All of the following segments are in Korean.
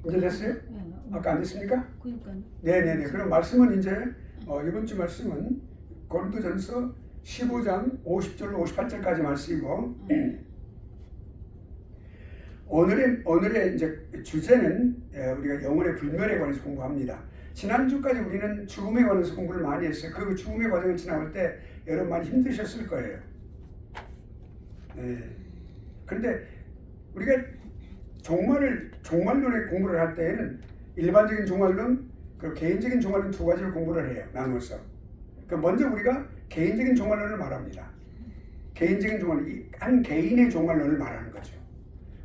이제 됐어요? 네. 아까 안 됐습니까? 그러니까. 네네네. 그럼 말씀은 이제 이번 주 말씀은 고린도전서 15장 50절로 58절까지 말씀이고 오늘의 이제 주제는 우리가 영혼의 불멸에 관해서 공부합니다. 지난주까지 우리는 죽음에 관해서 공부를 많이 했어요. 그 죽음의 과정을 지나올 때 여러분 많이 힘드셨을 거예요. 그런데 우리가 종말론의 공부를 할 때에는 일반적인 종말론, 그리고 개인적인 종말론 두 가지를 공부를 해요. 나눠서. 그러니까 먼저 우리가 개인적인 종말론을 말합니다. 개인적인 종말론, 한 개인의 종말론을 말하는 거죠.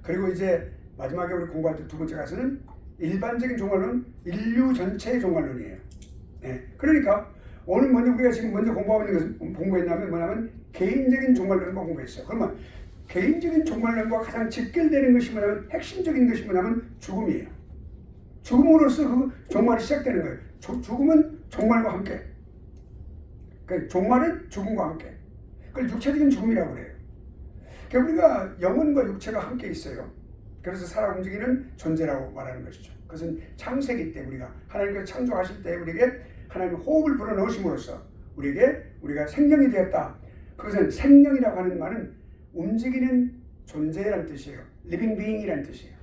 그리고 이제 마지막에 우리 공부할 때 두 번째 가서는 일반적인 종말론, 인류 전체의 종말론이에요. 그러니까 오늘 먼저 우리가 지금 먼저 공부하고 있는 것은 공부했냐면 뭐냐면 개인적인 종말론과 공부했어요. 그러면 개인적인 종말론과 가장 직결되는 것이 뭐냐면 핵심적인 것이 뭐냐면 죽음이에요. 죽음으로써 그 종말이 시작되는 거예요. 죽음은 종말과 함께. 그러니까 종말은 죽음과 함께. 그걸 육체적인 죽음이라고 그래요. 그러니까 우리가 영혼과 육체가 함께 있어요. 그래서 살아 움직이는 존재라고 말하는 것이죠. 그것은 창세기 때 우리가 하나님께서 창조하실 때 우리에게 하나님의 호흡을 불어넣으심으로써 우리가 생명이 되었다. 그것은 생명이라고 하는 말은 움직이는 존재라는 뜻이에요. living being이라는 뜻이에요.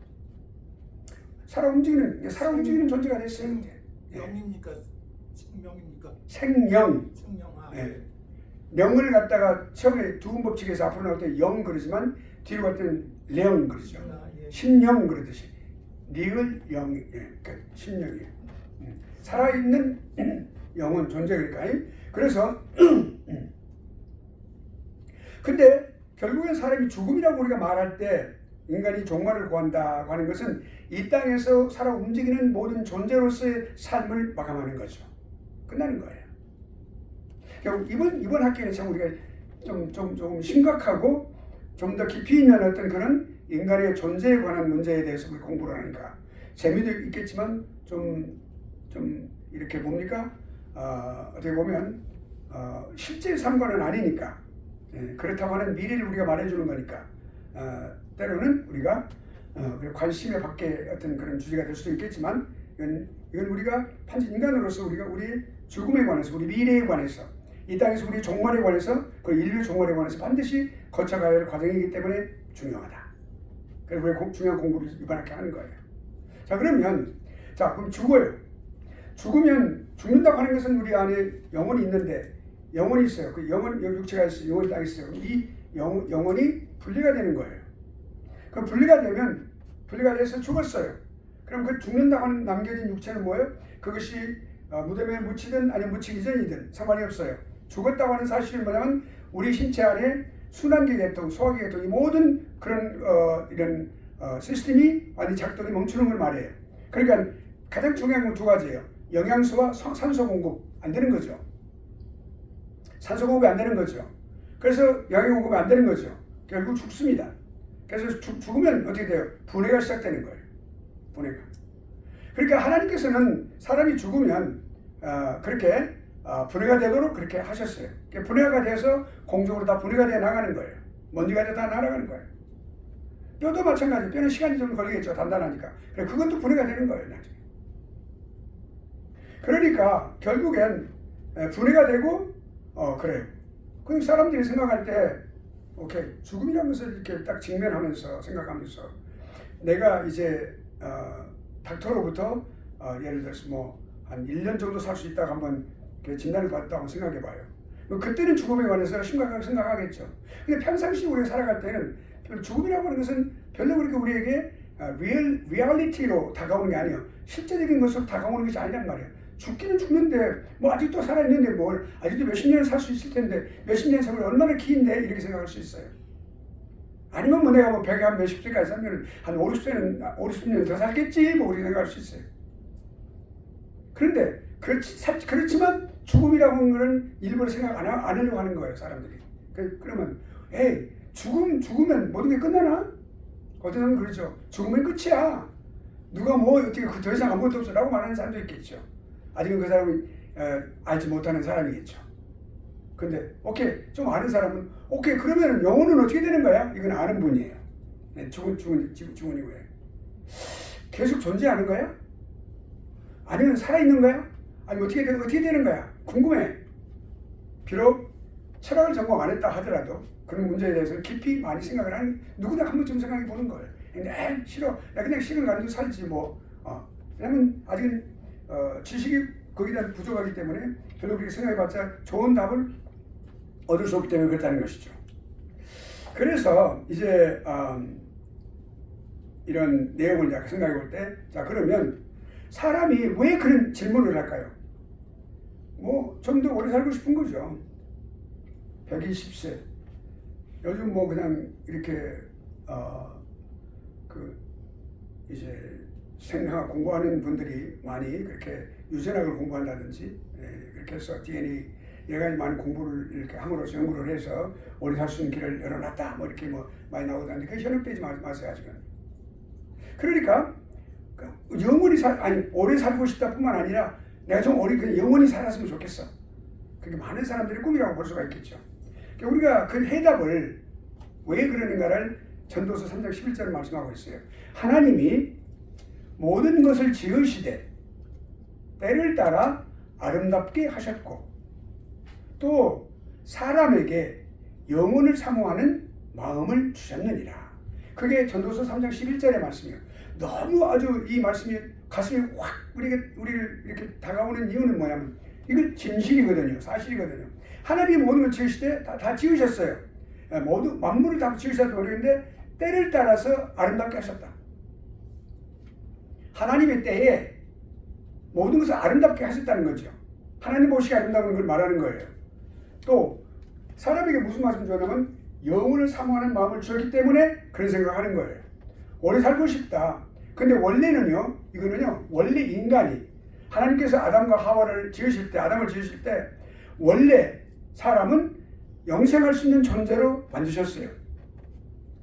살아 움직이는 존재가 됐어요. 영입니까? 생명입니까? 생명. 네. 명을 갖다가 처음에 두음 법칙에서 앞으로 나올 때 영 그러지만 뒤로 갈 때는 령 그러죠. 심령 그러듯이 리을 영, 심령이에요. 살아있는 영은 존재 그러니까. 그래서 근데 결국엔 사람이 죽음이라고 우리가 말할 때 인간이 종말을 구한다고 하는 것은 이 땅에서 살아 움직이는 모든 존재로서의 삶을 마감하는 거죠. 끝나는 거예요. 결국 이번 학기에는 참 우리가 좀 심각하고 좀 더 깊이 있는 어떤 그런 인간의 존재에 관한 문제에 대해서 우리 공부를 하니까 재미도 있겠지만 좀 이렇게 뭡니까? 어떻게 보면 실제 삶과는 아니니까 그렇다고 하는 미래를 우리가 말해주는 거니까 때로는 우리가 관심의 밖에 어떤 그런 주제가 될 수도 있겠지만 이건 우리가 반드시 인간으로서 우리 죽음에 관해서 우리 미래에 관해서 이 땅에서 우리 종말에 관해서 그 인류 종말에 관해서 반드시 거쳐가야 할 과정이기 때문에 중요하다. 그래서 우리 중요한 공부를 이번 학기 하는 거예요. 자 그러면 그럼 죽어요. 죽으면 죽는다고 하는 것은 우리 안에 영혼이 있는데 영혼이 있어요. 그 영혼 육체가 있어요. 영혼이 딱 있어요. 이 영혼이 분리가 되는 거예요. 그럼 분리가 돼서 죽었어요. 그럼 그 죽는다고 하는 남겨진 육체는 뭐예요? 그것이 무덤에 묻히든 아니면 묻히기 전이든 상관이 없어요. 죽었다고 하는 사실은 뭐냐면 우리 신체 안에 순환기 계통, 소화기 계통 이 모든 그런 이런 시스템이 완전히 작동이 멈추는 걸 말해요. 그러니까 가장 중요한 건 두 가지예요. 영양소와 산소 공급 안 되는 거죠. 산소 공급이 안 되는 거죠. 그래서 영양 공급이 안 되는 거죠. 결국 죽습니다. 그래서 죽으면 어떻게 돼요? 분해가 시작되는 거예요. 분해가. 그러니까 하나님께서는 사람이 죽으면 그렇게 분해가 되도록 그렇게 하셨어요. 분해가 돼서 공중으로 다 분해가 되어 나가는 거예요. 먼지가 다 날아가는 거예요. 뼈도 마찬가지예요. 뼈는 시간이 좀 걸리겠죠. 단단하니까. 그것도 분해가 되는 거예요. 나중에. 그러니까 결국엔 분해가 되고 그래요. 그 사람들이 생각할 때 오케이 죽음이라는 것을 이렇게 딱 직면하면서 생각하면서 내가 이제 닥터로부터 예를 들어서 뭐 한 1년 정도 살 수 있다고 한번 진단을 받았다고 생각해 봐요. 그때는 죽음에 관해서 심각하게 생각하겠죠. 근데 평상시 우리가 살아갈 때는 죽음이라고 하는 것은 별로 그렇게 우리에게 리얼리티로 다가오는 게 아니에요. 실제적인 것으로 다가오는 것이 아니란 말이에요. 죽기는 죽는데 뭐 아직도 살아있는데 뭘 아직도 몇십 년을 살 수 있을 텐데 몇십 년의 세월이 얼마나 긴데 이렇게 생각할 수 있어요. 아니면 뭐 내가 뭐 100에 한 몇십 세까지 살면 한 5, 60년 더 살겠지 뭐 우리 생각할 수 있어요. 그런데 그렇지만 죽음이라고 하는 것은 일부러 생각 안 하려고 하는 거예요 사람들이. 그러면 죽으면 모든 게 끝나나? 어떤 사람은 그러죠. 죽으면 끝이야. 누가 뭐 어떻게 더 이상 아무것도 없어 라고 말하는 사람도 있겠죠. 아직은 그 사람이 알지 못하는 사람이겠죠. 근데 오케이 좀 아는 사람은 오케이 그러면 영혼은 어떻게 되는 거야? 이건 아는 분이에요. 죽은 이후에 계속 존재하는 거야? 아니면 살아있는 거야? 아니면 어떻게 되는 거야? 궁금해. 비록 철학을 전공 안 했다 하더라도 그런 문제에 대해서 깊이 많이 생각을 하는, 누구나 한 번쯤 생각해 보는 거예요. 근데 싫어. 야, 그냥 시간 가지고 살지 뭐. 왜냐면 아직은 지식이 거기에 대한 부족하기 때문에 별로 그렇게 생각해봤자 좋은 답을 얻을 수 없기 때문에 그렇다는 것이죠. 그래서 이제 이런 내용을 이제 생각해 볼 때, 자, 그러면 사람이 왜 그런 질문을 할까요? 뭐 좀 더 오래 살고 싶은 거죠. 120세. 요즘 뭐 그냥 이렇게 이제 생명학 공부하는 분들이 많이 그렇게 유전학을 공부한다든지, 그렇게 해서 DNA 여러 가지 많은 공부를 이렇게 함으로써 연구를 해서 오래 살 수 있는 길을 열어놨다, 뭐 이렇게 뭐 많이 나오던데, 그게 현혹되지 마세요 아직은. 그러니까 영원히 오래 살고 싶다뿐만 아니라 내가 좀 오래 그냥 영원히 살았으면 좋겠어. 그게 많은 사람들의 꿈이라고 볼 수가 있겠죠. 그러니까 우리가 그 해답을 왜 그러는가를 전도서 3장 11절을 말씀하고 있어요. 하나님이 모든 것을 지으시되 때를 따라 아름답게 하셨고 또 사람에게 영혼을 사모하는 마음을 주셨느니라. 그게 전도서 3장 11절의 말씀이에요. 너무 아주 이 말씀이 가슴에 확 우리를 이렇게 다가오는 이유는 뭐냐면 이거 진실이거든요. 사실이거든요. 하나님이 모든 걸 지으시되 다 지으셨어요. 모두 만물을 다 지으셨다고 그러는데 때를 따라서 아름답게 하셨다. 하나님의 때에 모든 것을 아름답게 하셨다는 거죠. 하나님 보시기에 아름다운 걸 말하는 거예요. 또 사람에게 무슨 말씀 주냐면 영혼을 사모하는 마음을 주었기 때문에 그런 생각을 하는 거예요. 오래 살고 싶다. 근데 원래는요, 이거는요, 원래 인간이 하나님께서 아담과 하와를 지으실 때, 아담을 지으실 때 원래 사람은 영생할 수 있는 존재로 만드셨어요.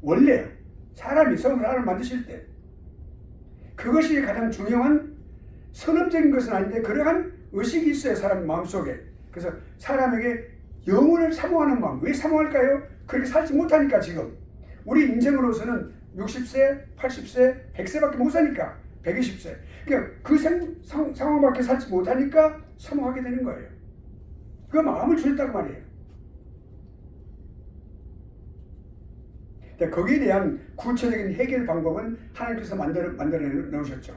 원래요. 사람이 사람을 만드실 때 그것이 가장 중요한 선언적인 것은 아닌데 그러한 의식이 있어요. 사람 마음속에. 그래서 사람에게 영혼을 사모하는 마음. 왜 사모할까요? 그렇게 살지 못하니까 지금. 우리 인생으로서는 60세, 80세, 100세밖에 못 사니까 120세. 그러니까 그 상황밖에 살지 못하니까 사모하게 되는 거예요. 그 마음을 주셨다고 말이에요. 거기에 대한 구체적인 해결 방법은 하나님께서 만들어 놓으셨죠.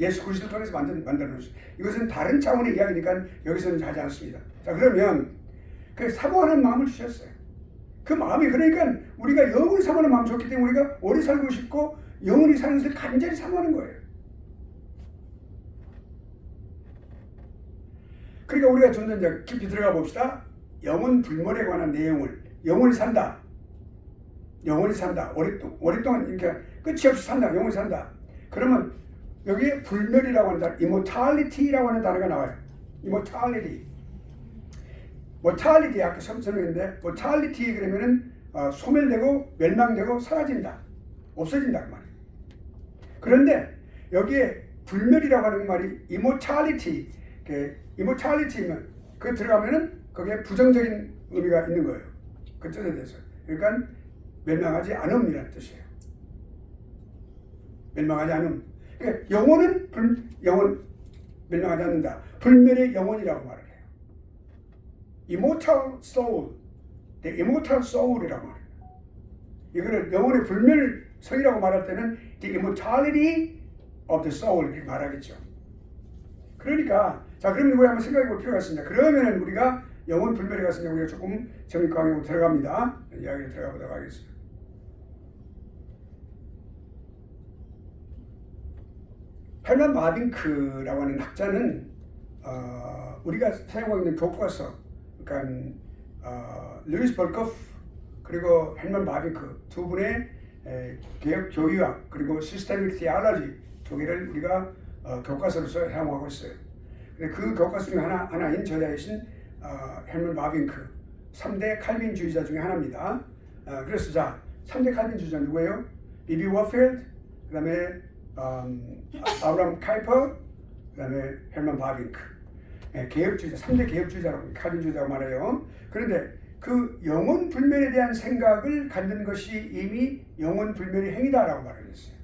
예수 그리스도를 통해서 만들어 놓으셨죠. 이것은 다른 차원의 이야기니까 여기서는 하지 않습니다. 자, 그러면 그 사모하는 마음을 주셨어요. 그 마음이 그러니까 우리가 영원히 사모하는 마음을 줬기 때문에 우리가 오래 살고 싶고 영원히 사는 것을 간절히 사모하는 거예요. 그러니까 우리가 좀 더 이제 깊이 들어가 봅시다. 영원 불멸에 관한 내용을 영원히 산다. 영원히 산다. 오랫동안 그러니까 끝이 없이 산다. 영원히 산다. 그러면 여기에 불멸이라고 하는 단어, immortality라고 하는 단어가 나와요. immortality. mortality 아까 설명했는데 mortality 그러면은 소멸되고 멸망되고 사라진다. 없어진다 그 말이에요. 그런데 여기에 불멸이라고 하는 말이 immortality. immortality면 그 들어가면은 거기에 부정적인 의미가 있는 거예요. 그 뜻에 대해서. 그러니까 멸망하지 않음이라는 뜻이에요. 멸망하지 않음. 그러니까 영혼은 영혼 멸망하지 않는다. 불멸의 영혼이라고 말을 해요. Immortal soul, the immortal soul이라고 말해요. 이거를 영혼의 불멸성이라고 말할 때는 the immortality of the soul 이렇게 말하겠죠. 그러니까 자 그럼 우리 한번 생각해 볼 필요가 있습니다. 그러면은 우리가 영혼 불멸에 갔으면 우리가 조금 정립 강의로 들어갑니다. 이야기를 들어가 보도록 하겠습니다. 헬만 바빙크라고 하는 학자는 우리가 사용하고 있는 교과서, 그러니까 루이스 벌커프 그리고 헬만 바빙크 두 분의 개혁 교유학 그리고 시스테믹 티올로지 두 개를 우리가 교과서로서 사용하고 있어요. 근데 그 교과서 중에 하나인 저자이신 헬만 바빙크 3대 칼빈주의자 중에 하나입니다. 그래서 자 3대 칼빈주의자 누구예요? 비비 워필드, 그 다음에 아브라함 카이퍼, 그 다음에 헬만 바빙크. 개혁주의자, 3대 개혁주의자라고 칼빈주의자라고 말해요. 그런데 그 영혼 불멸에 대한 생각을 갖는 것이 이미 영혼 불멸의 행위다라고 말을 했어요.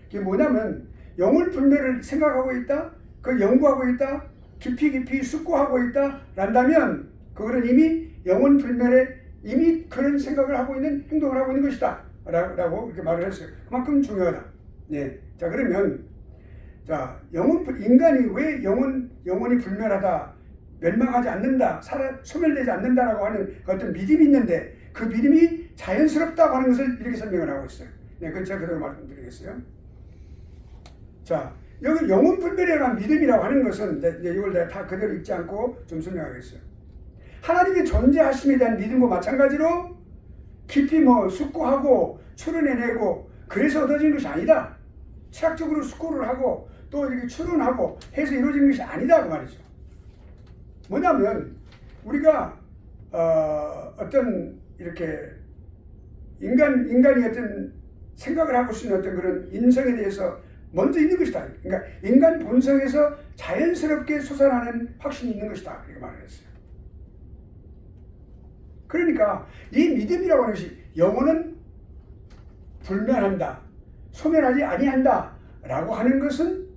이게 뭐냐면 영혼 불멸을 생각하고 있다, 그 연구하고 있다, 깊이 숙고하고 있다 란다면 그거는 이미 영혼 불멸에 이미 그런 생각을 하고 있는 행동을 하고 있는 것이다 라고 이렇게 말을 했어요. 그만큼 중요하다. 네. 자, 그러면 자, 인간이 왜 영혼이 불멸하다, 멸망하지 않는다, 소멸되지 않는다라고 하는 어떤 믿음이 있는데 그 믿음이 자연스럽다고 하는 것을 이렇게 설명을 하고 있어요. 네, 그건 제가 그대로 말씀드리겠어요. 자, 여기 영혼 불멸이라는 믿음이라고 하는 것은 이제 이걸 내가 다 그대로 읽지 않고 좀 설명하겠어요. 하나님의 존재하심에 대한 믿음과 마찬가지로 깊이 숙고하고 추론해내고 그래서 얻어진 것이 아니다. 철학적으로 숙고를 하고 또 이렇게 추론하고 해서 이루어진 것이 아니다 그 말이죠. 뭐냐면 우리가 어떤 이렇게 인간이 어떤 생각을 하고 있는 어떤 그런 인성에 대해서 먼저 있는 것이다. 그러니까 인간 본성에서 자연스럽게 솟아나는 확신이 있는 것이다. 이렇게 말을 했어요. 그러니까 이 믿음이라고 하는 것이 영혼은 불멸한다, 소멸하지 아니한다 라고 하는 것은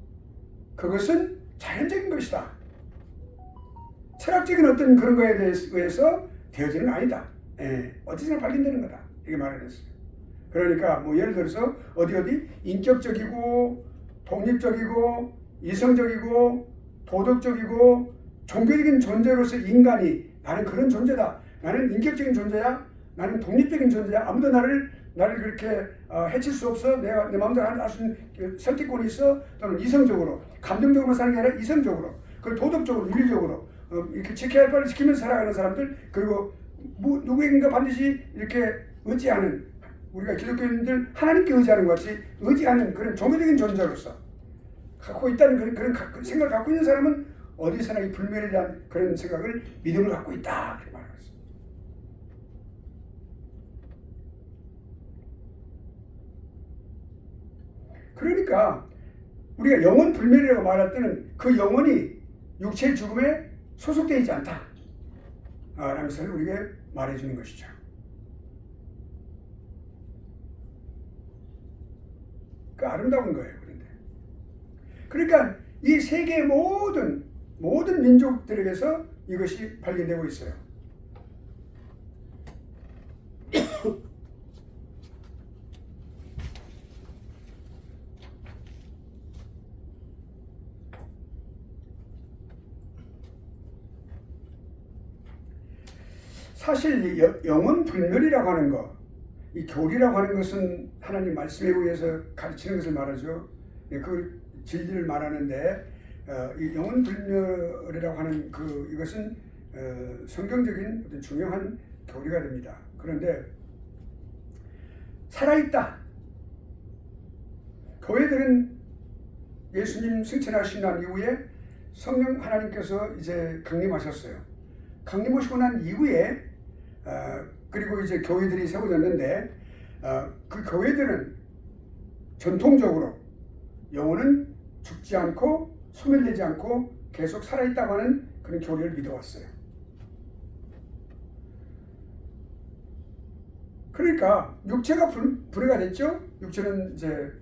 그것은 자연적인 것이다. 철학적인 어떤 그런 거에 의해서 되어지는 건 아니다. 어디서나 발견되는 거다. 이렇게 말을 했어요. 그러니까 예를 들어서 어디 인격적이고 독립적이고 이성적이고 도덕적이고 종교적인 존재로서 인간이 나는 그런 존재다. 나는 인격적인 존재야. 나는 독립적인 존재야. 아무도 나를 그렇게 해칠 수 없어. 내가 내 마음대로 할 수 있는 선택권이 있어. 또는 이성적으로 감정적으로 사는 게 아니라 이성적으로 그리고 도덕적으로 윤리적으로 이렇게 지켜야 할 바를 지키면서 살아가는 사람들, 그리고 누구인가 반드시 이렇게 의지하는, 우리가 기독교인들 하나님께 의지하는 것 같이 의지하는 그런 종교적인 존재로서 갖고 있다는 그런 생각을 갖고 있는 사람은 어디서나 이 불멸에 대한 그런 생각을, 믿음을 갖고 있다 그렇게 말하고 있습니다. 그러니까 우리가 영혼 불멸이라고 말할 때는 그 영혼이 육체의 죽음에 소속되어 있지 않다 라는 것을 우리에게 말해주는 것이죠. 그 아름다운 거예요. 그러니까 이 세계의 모든 민족들에게서 이것이 발견되고 있어요. 사실 영혼 불멸이라고 하는 것, 이 교리라고 하는 것은 하나님 말씀에 의해서 가르치는 것을 말하죠. 그 진리를 말하는데 이 영혼 불멸이라고 하는 이것은 성경적인 어떤 중요한 교리가 됩니다. 그런데 살아있다. 교회들은 예수님 승천하신 난 이후에 성령 하나님께서 이제 강림하셨어요. 강림하시고 난 이후에 그리고 이제 교회들이 세워졌는데 그 교회들은 전통적으로 영혼은 죽지 않고 소멸되지 않고 계속 살아있다고 하는 그런 교리를 믿어왔어요. 그러니까 육체가 분해가 됐죠. 육체는 이제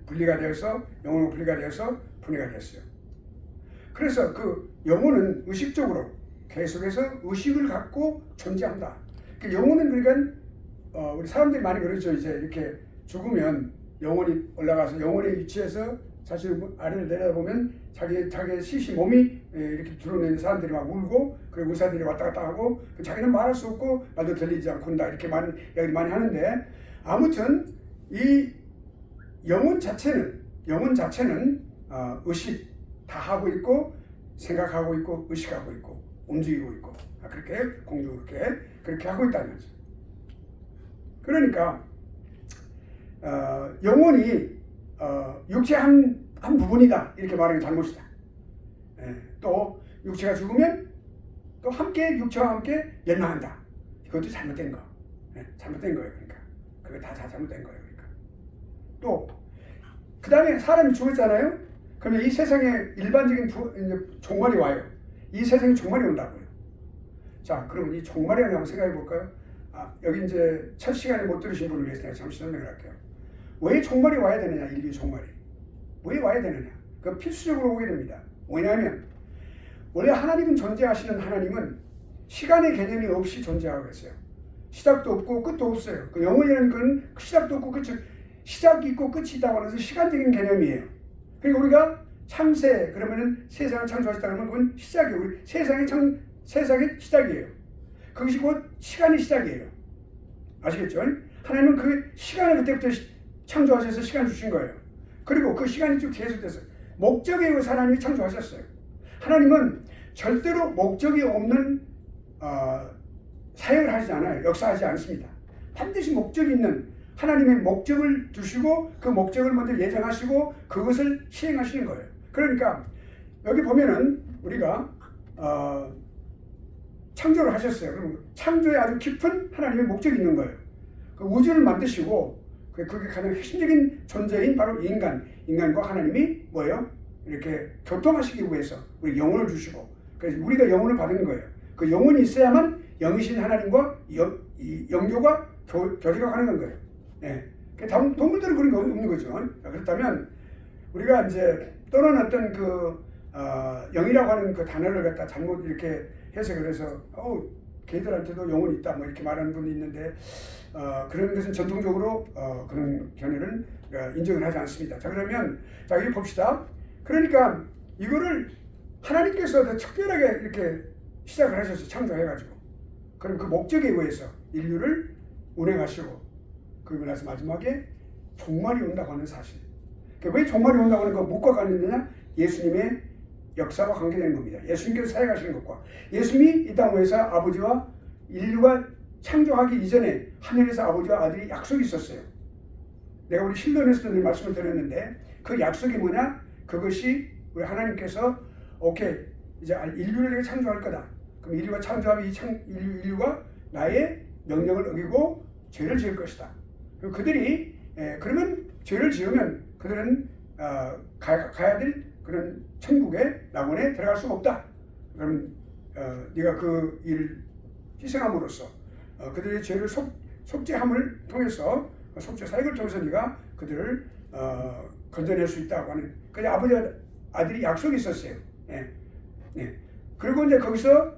분리가 되어서 영혼은 분리가 되어서 분해가 됐어요. 그래서 그 영혼은 의식적으로 계속해서 의식을 갖고 존재한다. 영혼은 그러니까 우리 사람들이 많이 그러죠. 이제 이렇게 죽으면 영혼이 올라가서 영혼의 위치에서 사실 아래를 내려다보면 자기의 시시 몸이 이렇게 드러내는 사람들이 막 울고, 그리고 의사들이 왔다 갔다 하고, 자기는 말할 수 없고 말도 들리지 않고 한다 이렇게 많은 이야기를 많이 하는데, 아무튼 이 영혼 자체는 의식 다 하고 있고, 생각하고 있고, 의식하고 있고, 움직이고 있고, 그렇게 공중으로 그렇게 하고 있다는 거죠. 그러니까 영혼이 육체의 한 부분이다 이렇게 말하는 게 잘못이다. 또 육체가 죽으면 또 함께 육체와 함께 멸망한다. 이것도 잘못된 거. 잘못된 거예요. 그러니까 그거 다 잘못된 거예요. 그러니까 또 그 다음에 사람이 죽었잖아요. 그러면 이 세상에 일반적인 종말이 와요. 이 세상에 종말이 온다고요. 자, 그러면 이 종말에 한번 생각해 볼까요? 여기 이제 첫 시간에 못 들으신 분을 위해서 내가 잠시 설명을 할게요. 왜 종말이 와야 되느냐, 인류의 종말이. 왜 와야 되느냐? 그 필수적으로 오게 됩니다. 왜냐하면 원래 하나님은 존재하시는 하나님은 시간의 개념이 없이 존재하고 있어요. 시작도 없고 끝도 없어요. 그 영원이라는 건 시작도 없고 끝이 시작이 있고 끝이 있다고 해서 시간적인 개념이에요. 그리고 우리가 창세 그러면은 세상을 창조하셨다는 건 그건 시작이에요. 우리 세상의 시작이에요. 그것이 곧 시간의 시작이에요. 아시겠죠? 하나님은 그 시간을 그때부터 창조하셔서 시간을 주신 거예요. 그리고 그 시간이 쭉 계속돼서 목적에 의해서 하나님이 창조하셨어요. 하나님은 절대로 목적이 없는 사역을 하지 않아요. 역사하지 않습니다. 반드시 목적이 있는 하나님의 목적을 두시고 그 목적을 먼저 예정하시고 그것을 시행하시는 거예요. 그러니까 여기 보면은 우리가 창조를 하셨어요. 그럼 창조에 아주 깊은 하나님의 목적이 있는 거예요. 그 우주를 만드시고 그게 가장 핵심적인 존재인 바로 인간과 하나님이 뭐예요? 이렇게 교통하시기 위해서 우리 영혼을 주시고 그래서 우리가 영혼을 받은 거예요. 그 영혼이 있어야만 영이신 하나님과 영교가 교제가 가능한 거예요. 예. 동물들은 그런 거 없는 거죠. 그렇다면 우리가 이제 또는 어떤 영이라고 하는 그 단어를 갖다 잘못 이렇게 해석을 해서 걔들한테도 영혼이 있다 뭐 이렇게 말하는 분이 있는데 그런 것은 전통적으로 그런 견해는 인정을 하지 않습니다. 자 그러면 자 여기 봅시다. 그러니까 이거를 하나님께서 더 특별하게 이렇게 시작을 하셔서 창조해가지고 그럼 그 목적에 의해서 인류를 운행하시고 그리고 나서 마지막에 종말이 온다고 하는 사실. 왜 종말이 온다고 하는 거 무엇과 관련되냐? 예수님의 역사와 관계되는 겁니다. 예수님께서 사역하시는 것과 예수님이 이 땅에서 아버지와 인류가 창조하기 이전에 하늘에서 아버지와 아들이 약속이 있었어요. 내가 우리 신론에서도 늘 말씀을 드렸는데 그 약속이 뭐냐? 그것이 우리 하나님께서 오케이 이제 인류를 내가 창조할 거다. 그럼 인류가 창조하면 인류가 나의 명령을 어기고 죄를 지을 것이다. 그리고 그들이 그러면 죄를 지으면 그들은 가야 될 그런 천국의 낙원에 들어갈 수가 없다. 그럼 네가 그 일을 희생함으로써 그들의 죄를 속죄함을 통해서 속죄 사역을 통해서 네가 그들을 건져낼 수 있다고 하는 그 아버지와 아들이 약속이 있었어요. 예. 네. 그리고 이제 거기서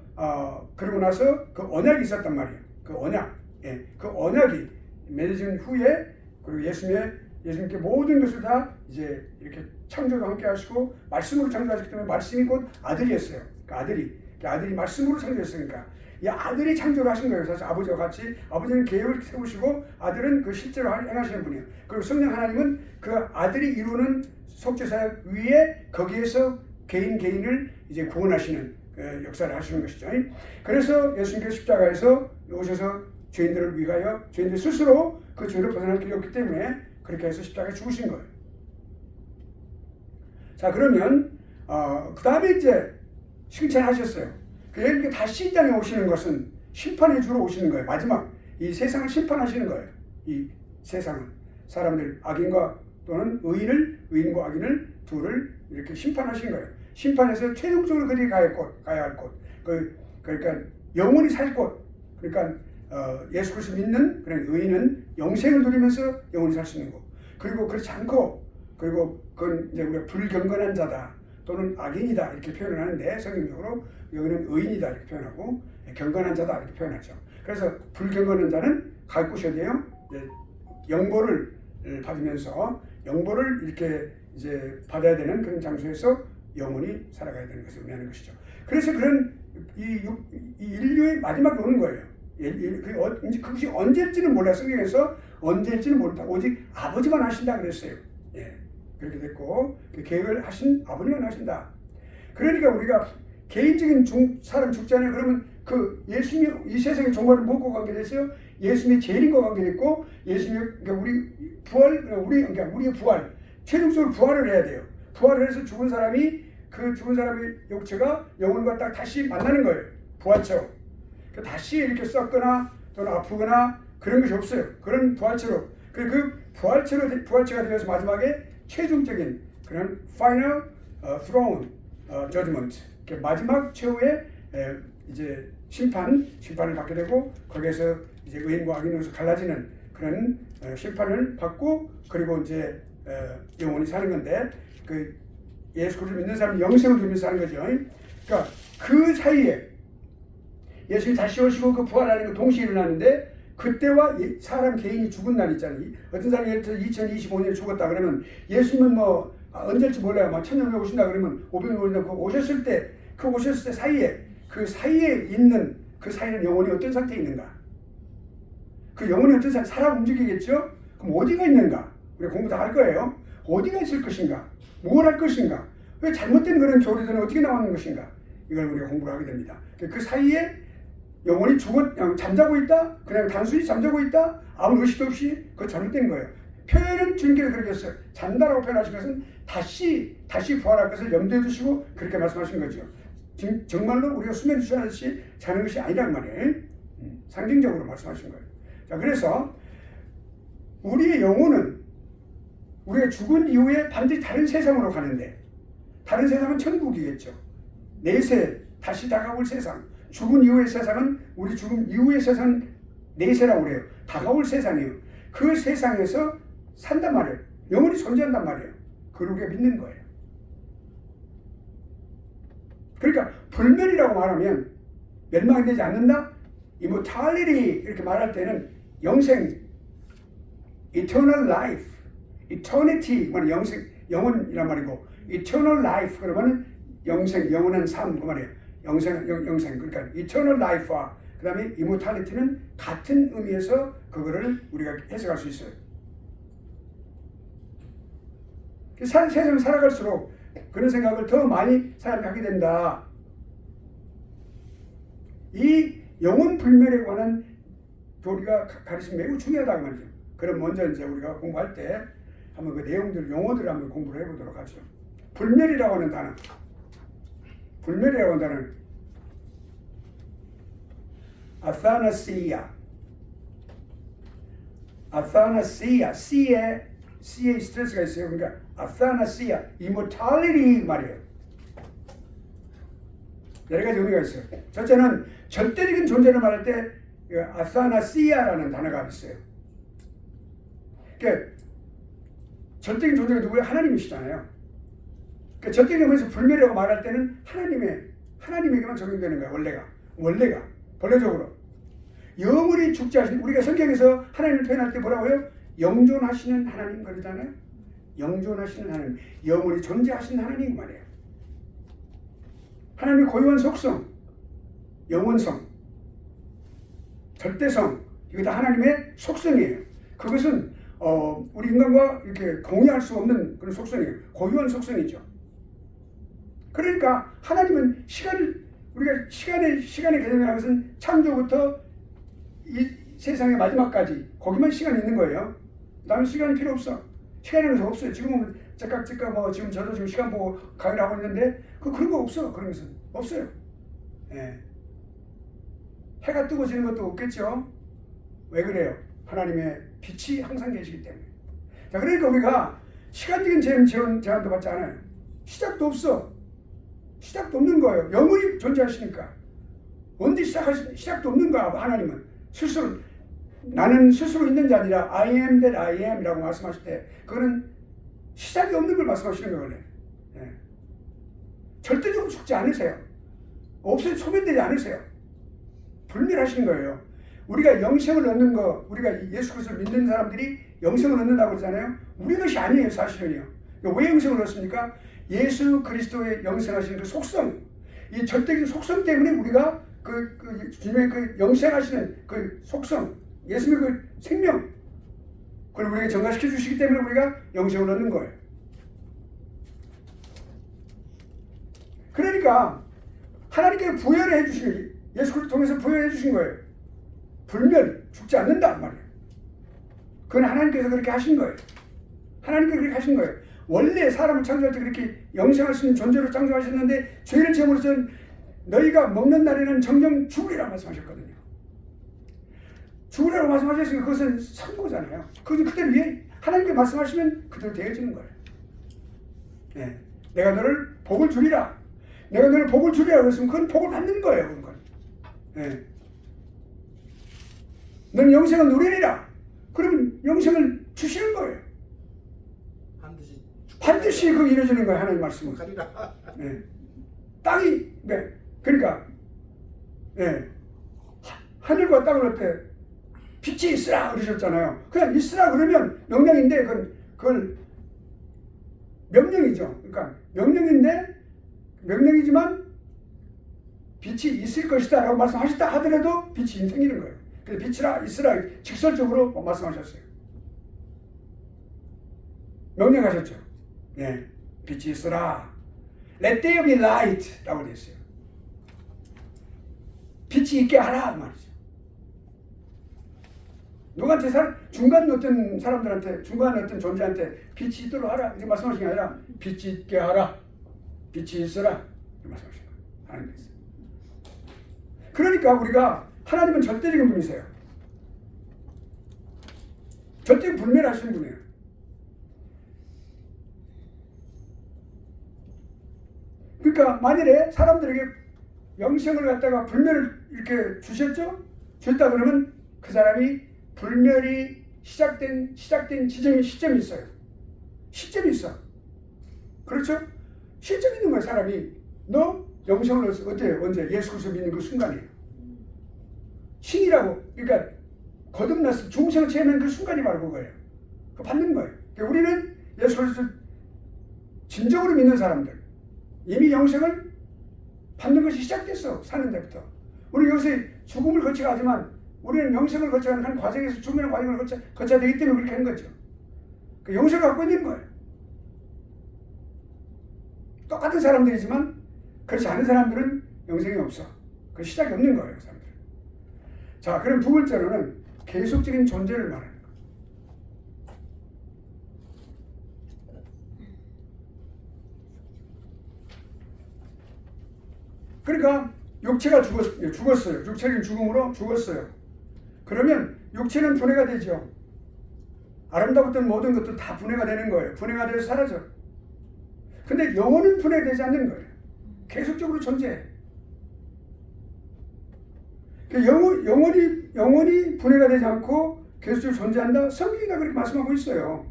그러고 나서 그 언약이 있었단 말이에요. 그 언약, 예. 그 언약이 맺어진 후에 그리고 예수님께 모든 것을 다 이제 이렇게 창조도 함께 하시고 말씀으로 창조하셨기 때문에 말씀이 곧 아들이었어요. 그 아들이 말씀으로 창조했으니까 이 아들이 창조를 하신 거예요. 사실 아버지와 같이 아버지는 계획을 세우시고 아들은 그 실제로 행하시는 분이에요. 그리고 성령 하나님은 그 아들이 이루는 속죄사역 위에 거기에서 개인을 이제 구원하시는 역사를 하시는 것이죠. 그래서 예수님께서 십자가에서 오셔서 죄인들을 위하여 죄인들 스스로 그 죄를 벗어날 길이 없기 때문에 그렇게 해서 십자가에 죽으신 거예요. 자 그러면 그 다음에 이제 칭찬하셨어요. 그러니까 다시 이 땅에 오시는 것은 심판의 주로 오시는 거예요. 마지막 이 세상을 심판하시는 거예요. 이 세상은 사람들 악인과 또는 의인과 악인을 둘을 이렇게 심판하신 거예요. 심판해서 최종적으로 그들이 가야 할 곳, 그러니까 영원히 살 곳, 그러니까 예수 그리스도 믿는 그런 의인은 영생을 누리면서 영원히 살 수 있는 곳. 그리고 그렇지 않고 그리고 그건 이제 우리가 불경건한 자다 또는 악인이다 이렇게 표현을 하는데 성경적으로 여기는 의인이다 이렇게 표현하고 경건한 자다 이렇게 표현하죠. 그래서 불경건한 자는 갈 곳이 어디예요? 영보를 받으면서 영보를 이렇게 이제 받아야 되는 그런 장소에서 영원히 살아가야 되는 것을 의미하는 것이죠. 그래서 그런 이 인류의 마지막이 오는 거예요. 그것이 언제일지는 몰라요. 성경에서 언제일지는 모른다. 오직 아버지만 하신다 그랬어요. 예, 그렇게 됐고 그 계획을 하신 아버지만 하신다. 그러니까 우리가 개인적인 사람 죽잖아요. 그러면 그 예수님이 이 세상의 종말을 무엇과 관계됐어요? 예수님의 재림과 관계됐고 예수님의 그러니까 우리의 부활 최종적으로 부활을 해야 돼요. 부활을 해서 죽은 사람이 그 죽은 사람의 육체가 영혼과 딱 다시 만나는 거예요. 부활처럼. 다시 이렇게 썩거나 또는 아프거나 그런 것이 없어요. 그런 부활체로. 그 부활체가 되어서 마지막에 최종적인 그런 final throne judgment. 마지막 최후의 이제 심판을 받게 되고 거기에서 이제 의인과 악인으로서 갈라지는 그런 심판을 받고 그리고 이제 영원히 사는 건데 그 예수 그리스도 믿는 사람은 영생을 누리면서 사는 거죠. 그러니까 그 사이에 예수님이 다시 오시고 그 부활하는 거 동시에 일어나는데 그때와 사람 개인이 죽은 날 있잖아요. 어떤 사람이 예를 들어 2025년에 죽었다 그러면 예수님은 뭐 언제일지 몰라요. 막 천년후에 오신다 그러면 500년 오신다. 오셨을 때 사이에 그 사이에 있는 그 사이는 영혼이 어떤 상태에 있는가? 그 영혼이 어떤 상태? 살아 움직이겠죠? 그럼 어디가 있는가? 우리가 공부 다 할 거예요. 어디가 있을 것인가? 뭘 할 것인가? 왜 잘못된 그런 교리들은 어떻게 나오는 것인가? 이걸 우리가 공부를 하게 됩니다. 그 사이에 영혼이 잠자고 있다? 그냥 단순히 잠자고 있다? 아무 의식도 없이 그거 잘못된 거예요. 표현은 주님께서 그렇게 했어요. 잔다라고 표현하신 것은 다시 부활할 것을 염두에 두시고 그렇게 말씀하신 거죠. 정말로 우리가 수면 취하듯이 자는 것이 아니란 말이에요. 상징적으로 말씀하신 거예요. 자, 그래서 우리의 영혼은 우리가 죽은 이후에 반드시 다른 세상으로 가는데 다른 세상은 천국이겠죠. 내세, 다시 다가올 세상. 죽은 이후의 세상은 우리 죽음 이후의 세상은 내세라고 그래요. 다가올 세상이에요. 그 세상에서 산단 말이에요. 영원히 존재한단 말이에요. 그러게 믿는 거예요. 그러니까 불멸이라고 말하면 멸망이 되지 않는다? immortality 이렇게 말할 때는 영생, eternal life, eternity 뭐 영원이란 말이고 eternal life 그러면 영생, 영원한 삶 그 말이에요. 영생 그러니까 eternal life와 그 다음에 immortality는 같은 의미에서 그거를 우리가 해석할 수 있어요. 세상을 살아갈수록 그런 생각을 더 많이 사람이 하게 된다. 이 영혼 불멸에 관한 교리가 가르치면 매우 중요하다고 말이죠. 그럼 먼저 이제 우리가 공부할 때 한번 그 내용들, 용어들을 한번 공부를 해보도록 하죠. 불멸이라고 하는 단어. 불멸이라고 하는 단어는 아타나시아. C에 스트레스가 있어요. 그러니까 아타나시아, immortality 말이에요. 여러 가지 의미가 있어요. 첫째는 절대적인 존재를 말할 때 아타나시아라는 단어가 있어요. 그러니까 절대적인 존재가 누구예요? 하나님이시잖아요. 그러니까 절대적인 의미에서 불멸이라고 말할 때는 하나님에게만 적용되는 거예요. 원래가 본래적으로 영원히 죽지 않으신 우리가 성경에서 하나님을 표현할 때 뭐라고요? 영존하시는 하나님 그러잖아요. 영존하시는 하나님, 영원히 존재하시는 하나님 말이에요. 하나님의 고유한 속성, 영원성, 절대성 이거 다 하나님의 속성이에요. 그것은 우리 인간과 이렇게 공유할 수 없는 그런 속성이에요. 고유한 속성이죠. 그러니까 하나님은 우리가 시간의 개념이라는 것은 창조부터 이 세상의 마지막까지 거기만 시간이 있는 거예요. 남은 시간이 필요 없어. 시간이 없어요. 지금은 째깍째깍 뭐 지금 저도 지금 시간 보고 강의를 하고 있는데 그런 거 없어. 그런 것은 없어요. 예. 해가 뜨고 지는 것도 없겠죠. 왜 그래요? 하나님의 빛이 항상 계시기 때문에. 자, 그러니까 우리가 시간적인 제한도 받지 않아요. 시작도 없어. 시작도 없는 거예요. 영원히 존재하시니까. 언제 시작도 없는 거야. 하나님은 스스로 나는 스스로 있는 게 아니라 I am that I am 이라고 말씀하실 때 그거는 시작이 없는 걸 말씀하시는 거예요. 원래. 예. 절대적으로 죽지 않으세요. 소멸되지 않으세요. 불멸하시는 거예요. 우리가 영생을 얻는 거, 우리가 예수 그리스도를 믿는 사람들이 영생을 얻는다고 그러잖아요. 우리 것이 아니에요. 사실은요. 왜 영생을 얻습니까? 예수 그리스도의 영생하시는 그 속성, 이 절대적인 속성 때문에 우리가 주님의 그 영생하시는 그 속성, 예수님의 그 생명, 그걸 우리에게 전가시켜 주시기 때문에 우리가 영생을 얻는 거예요. 그러니까 하나님께서 부여를 해주신 거예요. 예수 그리스도 통해서 부여해 주신 거예요. 불멸, 죽지 않는다 말이에요. 그건 하나님께서 그렇게 하신 거예요. 하나님께서 그렇게 하신 거예요. 원래 사람을 창조할 때 그렇게 영생할 수 있는 존재로 창조하셨는데 죄를 지음으로써 너희가 먹는 날에는 정령 죽으리라 말씀하셨거든요. 죽으라고 말씀하셨으니까 그것은 선고잖아요. 그대로 하나님께 말씀하시면 그대로 되어지는 거예요. 네. 내가 너를 복을 주리라. 내가 너를 복을 주리라 그랬으면 그건 복을 받는 거예요. 그건. 네. 너는 영생을 누리리라. 그러면 영생을 주시는 거예요. 반드시 반드시 그 이루어지는 거예요. 하나님 말씀은. 가리라. 네. 땅이 네. 그러니까 네. 하늘과 땅을 어때 빛이 있으라 그러셨잖아요. 그냥 있으라 그러면 명령인데 그건 명령이죠. 그러니까 명령이지만 빛이 있을 것이다 라고 말씀하셨다 하더라도 빛이 생기는 거예요. 그래서 빛이라 있으라 직설적으로 말씀하셨어요. 명령하셨죠. 네. 빛이 있으라. Let there be light 라고 되어 있어요. 빛이 있게 하라 말이죠. 누구한테 중간 어떤 사람들한테 중간 어떤 존재한테 빛이 있도록 하라 이렇게 말씀하신 게 아니라 빛이 있게 하라. 빛이 있어라 이렇게 말씀하신 거예요. 하나님께서. 그러니까 우리가 하나님은 절대적인 분이세요. 절대 불멸하시는 분이에요. 그러니까 만일에 사람들에게 영생을 갖다가 불멸을 이렇게 주셨죠? 줬다 그러면 그 사람이 불멸이 시작된 시점이 있어요. 시점이 있어. 그렇죠? 시점이 있는 거예요. 사람이 너 영생을 어때요? 언제? 예수 그리스도 믿는 그 순간이에요. 신이라고 그러니까 거듭났을 중생을 체험한 그 순간이 바로 그거예요. 그거 받는 거예요. 그러니까 우리는 예수 그리스도 진정으로 믿는 사람들 이미 영생을 받는 것이 시작됐어. 사는 데부터. 우리 여기서 죽음을 거쳐가지만 우리는 영생을 거쳐가는 한 과정에서 죽음의 과정을 거쳐야 되기 때문에 그렇게 하는 거죠. 그 영생을 갖고 있는 거예요. 똑같은 사람들이지만 그렇지 않은 사람들은 영생이 없어. 그 시작이 없는 거예요. 그 사람들. 자, 그럼 두 번째로는 계속적인 존재를 말하는 거예요. 그러니까 육체가 죽었어요. 육체적인 죽음으로 죽었어요. 그러면 육체는 분해가 되죠. 아름다웠던 모든 것도 다 분해가 되는 거예요. 분해가 되어서 사라져. 근데 영혼은 분해되지 않는 거예요. 계속적으로 존재해. 영혼이 분해가 되지 않고 계속적으로 존재한다. 성경이 다 그렇게 말씀하고 있어요.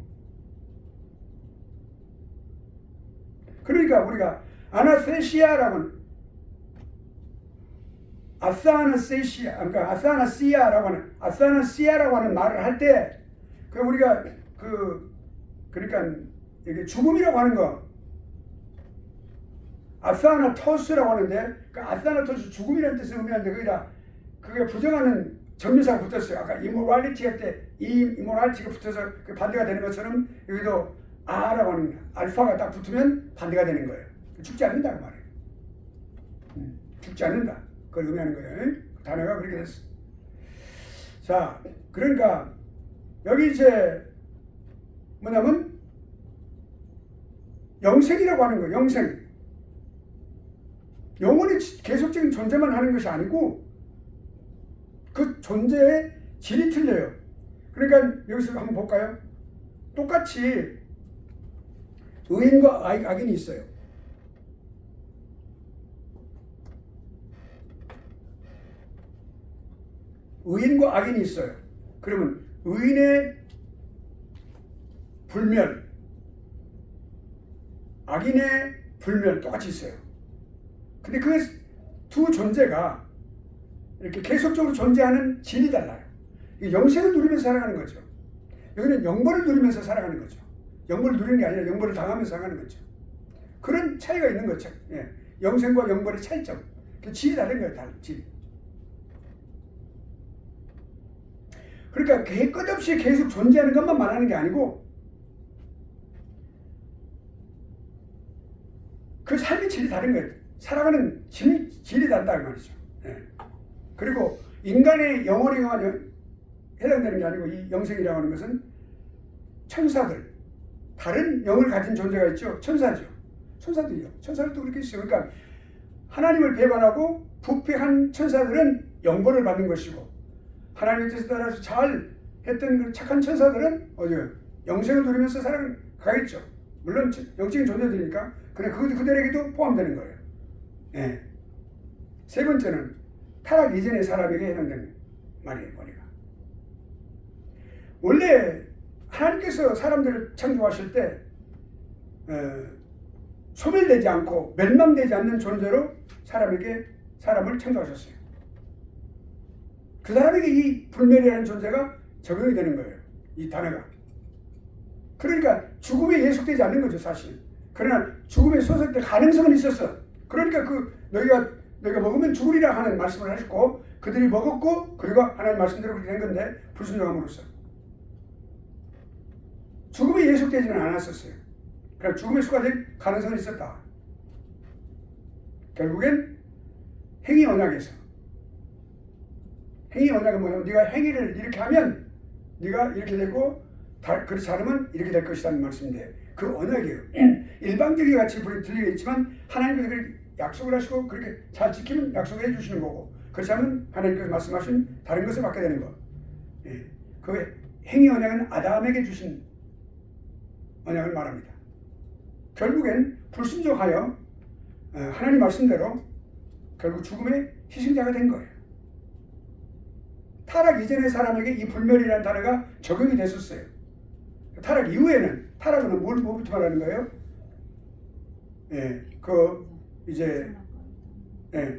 그러니까 우리가 아나세시아라고 아사나시아라고 하는 말을 할 때, 우리가 그러니까 이게 죽음이라고 하는 거, 아사나토스라고 하는데, 그 아사나토스 죽음이라는 뜻을 의미하는데 그게 부정하는 전미사가 붙었어요. 아까 이모랄리티 할 때 이모랄리티가 붙어서 그 반대가 되는 것처럼 여기도 아라고 하는 알파가 딱 붙으면 반대가 되는 거예요. 죽지 않는다고 말해요. 죽지 않는다. 그걸 의미하는 거예요. 단어가 그렇게 됐어. 자, 그러니까 여기 이제 뭐냐면 영생이라고 하는 거예요. 영생. 영혼이 계속적인 존재만 하는 것이 아니고 그 존재의 질이 틀려요. 그러니까 여기서 한번 볼까요? 똑같이 의인과 악인이 있어요. 의인과 악인이 있어요. 그러면 의인의 불멸, 악인의 불멸 똑같이 있어요. 근데 그 두 존재가 이렇게 계속적으로 존재하는 질이 달라요. 영생을 누리면서 살아가는 거죠. 여기는 영벌을 누리면서 살아가는 거죠. 영벌을 누리는 게 아니라 영벌을 당하면서 살아가는 거죠. 그런 차이가 있는 거죠. 예. 영생과 영벌의 차이점. 질이 다른 거예요. 다른 질이. 그러니까 끝없이 계속 존재하는 것만 말하는 게 아니고 그 삶의 질이 다른 거예요. 살아가는 질이 다르다는 말이죠. 예. 그리고 인간의 영혼에만 해당되는 게 아니고 이 영생이라고 하는 것은 천사들, 다른 영을 가진 존재가 있죠. 천사죠. 천사들이요. 천사들도 그렇게 있어요. 그러니까 하나님을 배반하고 부패한 천사들은 영벌을 받는 것이고 하나님의 뜻에 따라서 잘 했던 그 착한 천사들은 영생을 누리면서 살아가겠죠. 물론 영적인 존재들이니까. 그래, 그들에게도 포함되는 거예요. 예. 세 번째는 타락 이전의 사람에게 해당되는 말이에요, 머리가. 원래 하나님께서 사람들을 창조하실 때 소멸되지 않고 멸망되지 않는 존재로 사람을 창조하셨어요. 그 사람에게 이 불멸이라는 존재가 적용이 되는 거예요. 이 단어가. 그러니까 죽음에 예속되지 않는 거죠, 사실. 그러나 죽음에 소속될 가능성은 있었어. 그러니까 너희가 먹으면 죽으리라 하는 말씀을 하셨고, 그들이 먹었고, 그리고 하나님 말씀대로 그렇게 된 건데 불순종함으로써 죽음에 예속되지는 않았었어요. 그러나 죽음에 수가될 가능성은 있었다. 결국엔 행위 언약에서, 행위 언약은 뭐냐면 네가 행위를 이렇게 하면 네가 이렇게 되고 그렇지 않으면 이렇게 될 것이라는 말씀인데, 그 언약이에요. 일방적인 같이 들리겠지만 하나님께서 그렇게 약속을 하시고 그렇게 잘 지키면 약속을 해주시는 거고, 그렇지 않으면 하나님께서 말씀하신 다른 것을 받게 되는 거. 그 행위 언약은 아담에게 주신 언약을 말합니다. 결국엔 불순종하여 하나님 말씀대로 결국 죽음의 희생자가 된 거예요. 타락 이전의 사람에게 이 불멸이라는 단어가 적용이 됐었어요. 타락 이후에는, 타락은 뭐부터 말하는 거예요?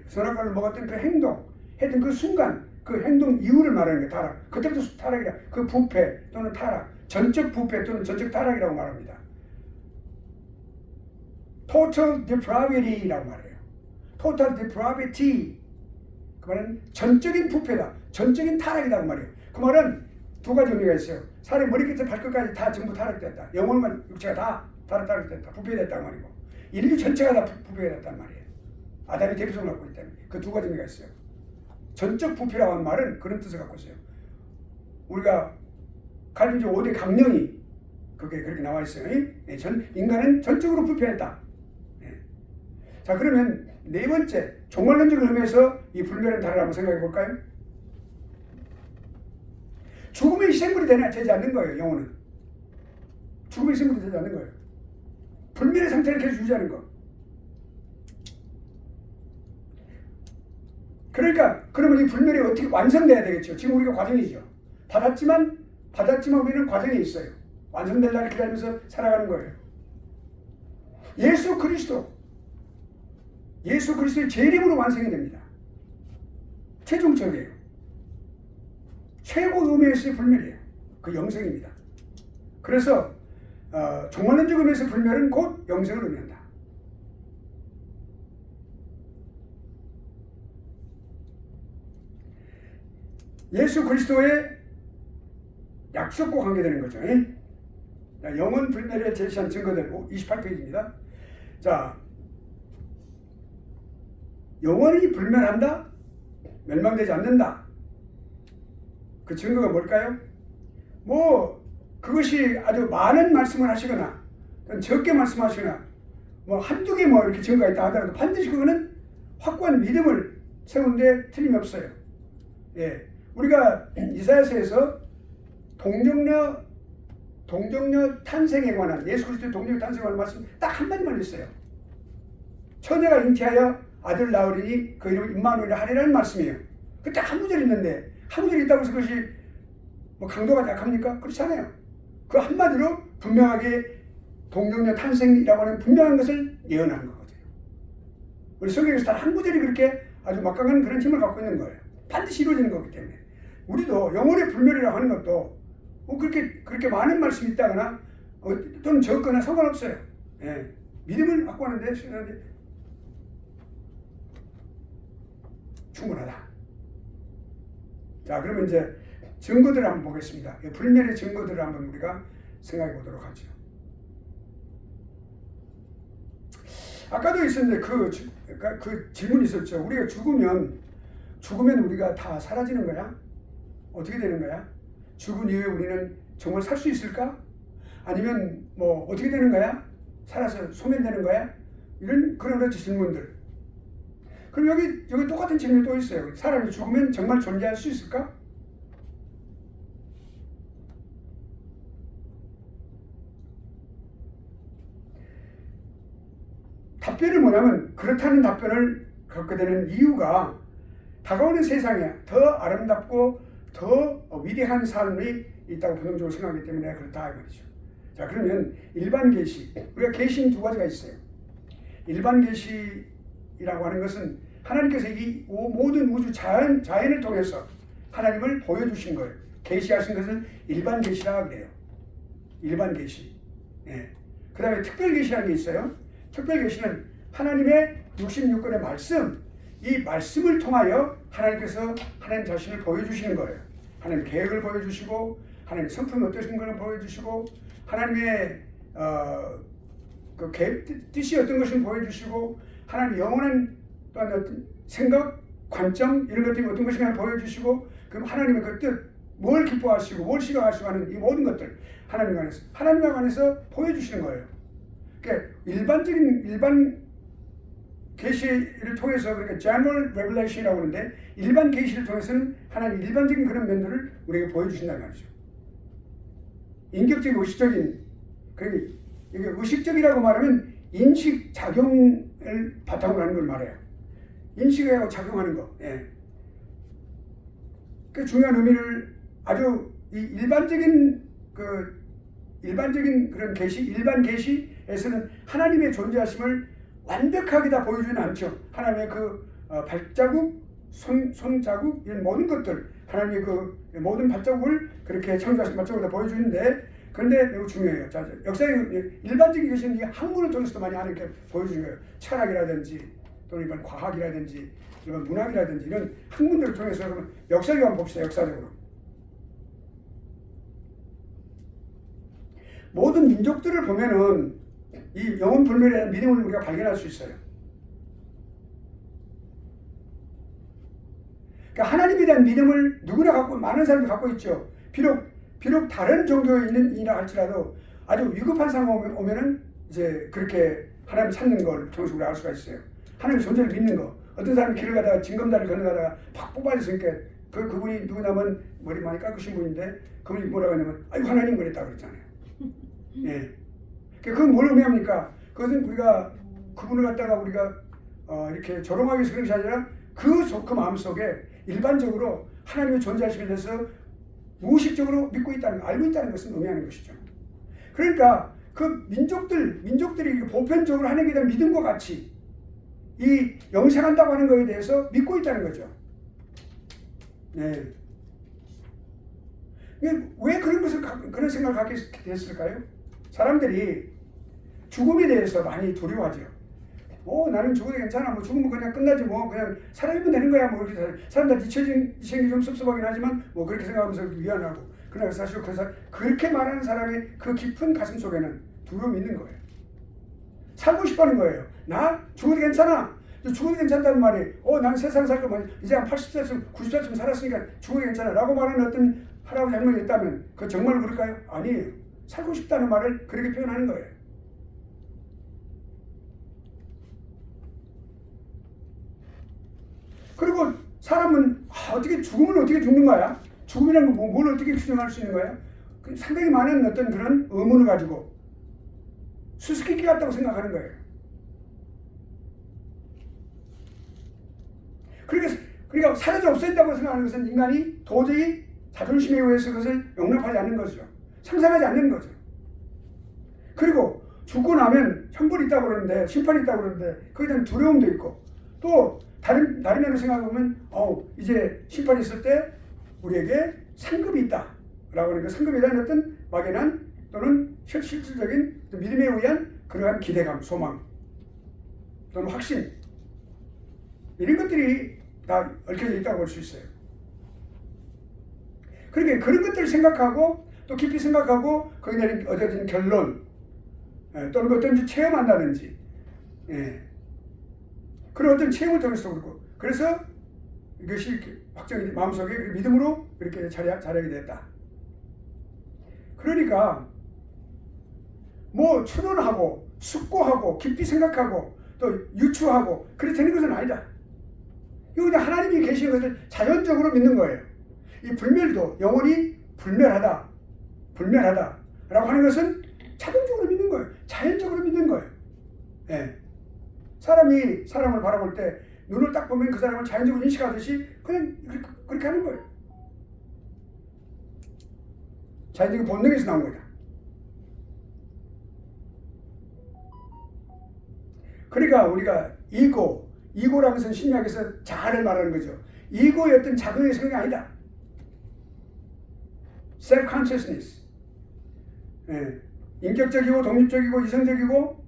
선악과를 먹었던 그 행동, 했던 그 순간, 그 행동 이후를 말하는 게 타락. 그때부터 타락이라, 그 부패 또는 타락, 전적 부패 또는 전적 타락이라고 말합니다. Total depravity라고 말해요. Total depravity. 그 말은 전적인 부패다, 전적인 타락이다 그 말이에요. 그 말은 두 가지 의미가 있어요. 사람의 머리끝에서 발끝까지 다 전부 타락됐다. 영혼과 육체가 다 타락됐다. 부패됐다는 말이고, 인류 전체가 다 부패됐단 말이에요. 아담이 대표성을 갖고 있기 때문에 그 두 가지 의미가 있어요. 전적 부패라고 하는 말은 그런 뜻을 갖고 있어요. 우리가 칼빈주의 5대 강령이 그렇게 나와 있어요. 인간은 전적으로 부패했다. 자, 그러면 네 번째, 종말론적인 의미에서 이 불멸의 단어를 한번 생각해 볼까요? 죽음의 희생물이 되지 않는 거예요, 영혼은. 죽음의 희생물이 되지 않는 거예요. 불멸의 상태를 계속 유지하는 거. 그러니까, 그러면 이 불멸이 어떻게 완성돼야 되겠죠? 지금 우리가 과정이죠. 받았지만 우리는 과정이 있어요. 완성될 날을 기다리면서 살아가는 거예요. 예수 그리스도의 재림으로 완성이 됩니다. 최종적이에요. 최고 의미에서의 불멸이에요. 그 영생입니다. 그래서 종말론적 의미에서 불멸은 곧 영생을 의미한다. 예수 그리스도의 약속과 관계되는 거죠. 영원 불멸에 제시한 증거들 28페이지입니다. 자, 영원히 불멸한다? 멸망되지 않는다. 그 증거가 뭘까요? 그것이 아주 많은 말씀을 하시거나 적게 말씀하시거나 한두 개 이렇게 증거가 있다 하더라도 반드시 그거는 확고한 믿음을 세우는데 틀림이 없어요. 우리가 이사야서에서 동정녀 탄생에 관한, 예수 그리스도의 동정녀 탄생에 관한 말씀 딱 한마디만 있어요. 처녀가 잉태하여 아들 낳으리니 그 이름을 임마누엘이라 하리라는 말씀이에요. 그 딱 한 구절 있는데, 한 구절 있다고 해서 그것이 강도가 약합니까? 그렇지 않아요. 그 한마디로 분명하게 동정녀 탄생이라고 하는 분명한 것을 예언하는 거거든요. 우리 성경에서 단 한 구절이 그렇게 아주 막강한 그런 힘을 갖고 있는 거예요. 반드시 이루어지는 거기 때문에. 우리도 영혼의 불멸이라고 하는 것도 그렇게 많은 말씀이 있다거나 또는 적거나 상관없어요. 믿음을 갖고 하는데 충분하다. 자, 그러면 이제 증거들을 한번 보겠습니다. 불멸의 증거들을 한번 우리가 생각해 보도록 하죠. 아까도 있었는데 그 질문이 있었죠. 우리가 죽으면 우리가 다 사라지는 거야? 어떻게 되는 거야? 죽은 이후에 우리는 정말 살 수 있을까? 아니면 어떻게 되는 거야? 살아서 소멸되는 거야? 그런 질문들. 그럼 여기 똑같은 질문이 또 있어요. 사람이 죽으면 정말 존재할 수 있을까? 답변이 뭐냐면, 그렇다는 답변을 갖게 되는 이유가 다가오는 세상에 더 아름답고 더 위대한 삶이 있다고 본능적으로 생각하기 때문에 그렇다 이 말이죠. 자, 그러면 일반 계시, 우리가 계시는 두 가지가 있어요. 일반 계시라고 하는 것은 하나님께서 이 모든 우주 자연을 통해서 하나님을 보여주신 거예요. 계시하신 것을 일반 계시라 그래요. 일반 계시. 예. 그 다음에 특별 계시라는 게 있어요. 특별 계시는 하나님의 66권의 말씀, 이 말씀을 통하여 하나님께서 하나님 자신을 보여주시는 거예요. 하나님 계획을 보여주시고, 하나님의 성품이 어떠신 것을 보여주시고, 하나님의 그 뜻이 어떤 것을 보여주시고, 하나님의 영원한 또한 어떤 생각, 관점 이런 것들이 어떤 것인가 보여주시고, 그럼 하나님의 그 뜻, 뭘 기뻐하시고 뭘 싫어하시고 하는 이 모든 것들 하나님에 관해서 보여주시는 거예요. 그러니까 일반 계시를 통해서, 그러니까 general revelation이라고 하는데, 일반 계시를 통해서는 하나님 일반적인 그런 면들을 우리에게 보여주신다는 말이죠. 인격적인 의식적인, 그러니까 이게 의식적이라고 말하면 인식 작용을 바탕으로 하는 걸 말해요. 인식하고 작용하는 거. 예. 그 중요한 의미를 아주 이 일반적인 그런 계시, 일반 계시에서는 하나님의 존재하심을 완벽하게 다 보여주지는 않죠. 하나님의 그 발자국, 손자국 이런 모든 것들, 하나님의 그 모든 발자국을 그렇게 창조하신 발자국을 다 보여주는데, 그런데 매우 중요해요. 자, 역사의 일반적인 계시는 이 학문을 통해서도 많이 하나님께 보여주는 거예요. 철학이라든지 또는 일반 과학이라든지 일반 문학이라든지 이런 학문들을 통해서. 그러면 역사를 한번 봅시다. 역사적으로 모든 민족들을 보면은 이 영혼 불멸에 대한 믿음을 우리가 발견할 수 있어요. 그러니까 하나님에 대한 믿음을 누구나 갖고, 많은 사람들이 갖고 있죠. 비록 다른 종교에 있는 이라 할지라도 아주 위급한 상황 오면은 이제 그렇게 하나님을 찾는 걸 통해서 우리가 알 수가 있어요. 하나님의 존재를 믿는 거. 어떤 사람이 길을 가다가 징검다리를 건너가다가 팍 뽑아졌으니까 그분이 누구냐면 머리 많이 깎으신 분인데, 그분이 뭐라고 하냐면 아이고 하나님 그랬다 그랬잖아요. 예. 그건 뭘 의미합니까? 그것은 우리가 그분을 갖다가 우리가 이렇게 조롱하기 위해서 그런 것이 아니라 그 마음속에 일반적으로 하나님의 존재하심에 대해서 무의식적으로 믿고 있다는, 알고 있다는 것을 의미하는 것이죠. 그러니까 그 민족들이 보편적으로 하나님에 대한 믿음과 같이 이 영생한다고 하는 것에 대해서 믿고 있다는 거죠. 네. 왜 그런 생각을 갖게 됐을까요? 사람들이 죽음에 대해서 많이 두려워하죠. 나는 죽어도 괜찮아. 뭐 죽으면 그냥 끝나지 뭐. 그냥 살아있으면 되는 거야. 뭐 이렇게 사람들 잊혀진 좀 섭섭하긴 하지만 뭐 그렇게 생각하면서 미안하고. 그러나 사실 그렇게 말하는 사람의 그 깊은 가슴 속에는 두려움이 있는 거예요. 살고 싶어하는 거예요. 나 죽어도 괜찮아. 죽어도 괜찮다는 말이, 나는 세상 살 거면 이제 한 80살쯤 90살쯤 살았으니까 죽어도 괜찮아 라고 말하는 어떤 할아버지 할머니 있다면 그거 정말 그럴까요? 아니에요. 살고 싶다는 말을 그렇게 표현하는 거예요. 그리고 사람은 죽음은 어떻게 죽는 거야? 죽음이라는 건 뭘 어떻게 규정할 수 있는 거야? 상당히 많은 어떤 그런 의문을 가지고 수수께끼 같다고 생각하는 거예요. 그러니까 사라져 없어진다고 생각하는 것은 인간이 도저히 자존심에 의해서 그것을 용납하지 않는 거죠. 상상하지 않는 거죠. 그리고 죽고 나면 형벌이 있다고 그러는데, 심판이 있다고 그러는데 거기에 대한 두려움도 있고, 또 다른 면으로 생각해보면 이제 심판이 있을 때 우리에게 상급이 있다 라고 하는 그 상급에 대한 어떤 막연한 또는 실질적인 믿음에 의한 그러한 기대감, 소망 또는 확신, 이런 것들이 다 얽혀져 있다고 볼 수 있어요. 그러니까 그런 것들을 생각하고 또 깊이 생각하고 거기에 내린 얻어진 결론, 또는 어떤지 체험한다든지, 그런 어떤 체험을 통해서 그렇고, 그래서 이것이 확정이 마음속에 믿음으로 그렇게 자리하게 됐다. 그러니까 뭐 추론하고 숙고하고 깊이 생각하고 또 유추하고 그렇게 되는 것은 아니다. 이거 그냥 하나님이 계신 것을 자연적으로 믿는 거예요. 이 불멸도 영원히 불멸하다 라고 하는 것은 자동적으로 믿는 거예요. 자연적으로 믿는 거예요. 사람이 사람을 바라볼 때 눈을 딱 보면 그 사람을 자연적으로 인식하듯이 그냥 그렇게 하는 거예요. 자연적인 본능에서 나온 거다. 그러니까 우리가 이고라는 것은 신약에서 자아를 말하는 거죠. 이고의 어떤 작용의 성향이 아니다. self-consciousness. 예. 인격적이고 독립적이고 이성적이고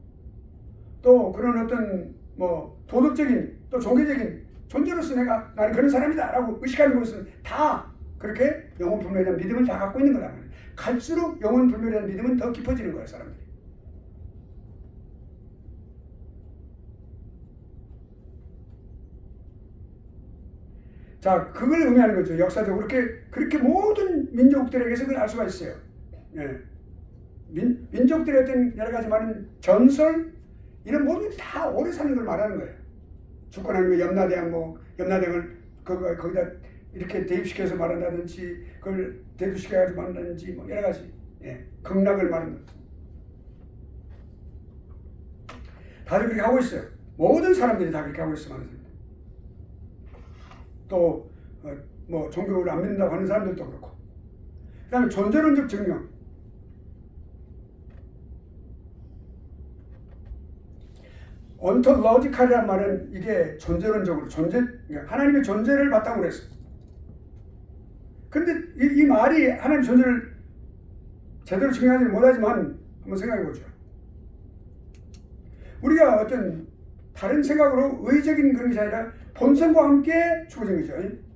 또 그런 어떤 뭐 도덕적인 또 종교적인 존재로서 나는 그런 사람이다 라고 의식하는 것은 다 그렇게 영혼 불멸에 대한 믿음을 다 갖고 있는 거다. 갈수록 영혼 불멸에 대한 믿음은 더 깊어지는 거예요, 사람들이. 자, 그걸 의미하는 거죠. 역사적으로 그렇게 모든 민족들에게서 그걸 알 수가 있어요. 예. 민족들의 어떤 여러 가지 많은 전설 이런 모든 다 오래 사는 걸 말하는 거예요. 주권하는 염라대왕을 거기다 이렇게 대입시켜서 말한다든지 그걸 대두시켜가지고 말한다든지 뭐 여러 가지 극락을 말하는 다들 그렇게 하고 있어요. 모든 사람들이 다 그렇게 하고 있어요. 또 뭐 종교를 안 믿는다고 하는 사람들도 그렇고. 그 다음에 존재론적 증명. 온토로지컬이란 말은 이게 존재론적으로 하나님의 존재를 바탕으로 했어. 근데 이 말이 하나님 존재를 제대로 증명하지 못하지만 한번 생각해 보죠. 우리가 어떤 다른 생각으로 의적인 그런 것이 아니라 본성과 함께 죽어진 거죠.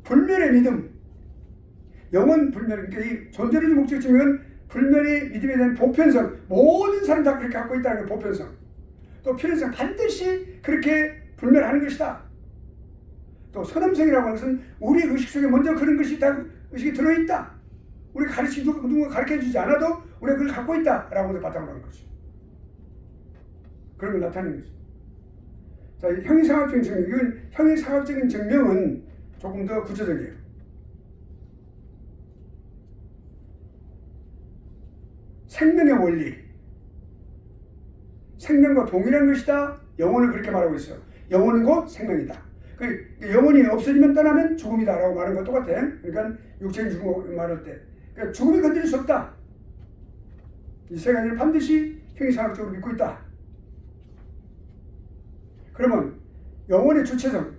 불멸의 믿음, 영원 불멸, 그러니까 이 존재론적 목적 증명은 불멸의 믿음에 대한 보편성, 모든 사람 다 그렇게 갖고 있다는 게 보편성. 또 필연성, 반드시 그렇게 불멸하는 것이다. 또 선험성이라고 하는 것은 우리 의식 속에 먼저 그런 것이 다 의식이 들어있다. 우리 누군가 가르쳐주지 않아도 우리가 그걸 갖고 있다라고 바탕으로 하는 거죠. 그런 걸 나타내는 거죠. 자, 형이상학적인 증명, 이건 형이상학적인 증명은 조금 더 구체적이에요. 생명의 원리, 생명과 동일한 것이다. 영혼을 그렇게 말하고 있어요. 영혼은 곧 생명이다. 영혼이 없어지면 떠나면 죽음이다라고 말하는 것 똑같아. 그러니까 육체인 죽음을 말할 때, 그러니까 죽음이 건드릴 수 없다. 이 세 가지를 반드시 형이상학적으로 믿고 있다. 그러면 영혼의 주체성,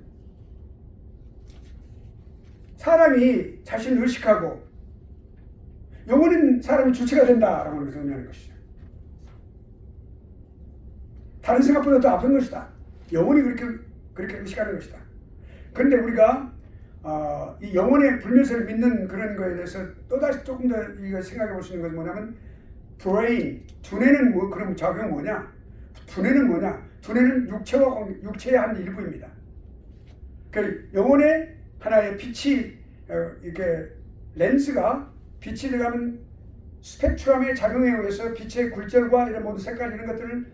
사람이 자신을 의식하고 영혼인 사람이 주체가 된다라고 하는 것을 의미하는 것이죠. 다른 생각보다 더 앞선 것이다. 영혼이 그렇게 의식하는 것이다. 그런데 우리가 이 영혼의 불멸세를 믿는 그런 거에 대해서 또다시 조금 더 이거 생각해 볼 수 있는 것은 뭐냐면 브레인, 두뇌는 뭐 그럼 작용이 뭐냐? 두뇌는 뭐냐? 두뇌는 육체의 한 일부입니다. 그 영혼의 하나의 빛이 이렇게 렌스가 빛이 들어가면 스펙트럼의 작용에 의해서 빛의 굴절과 이런 모든 색깔 이런 것들을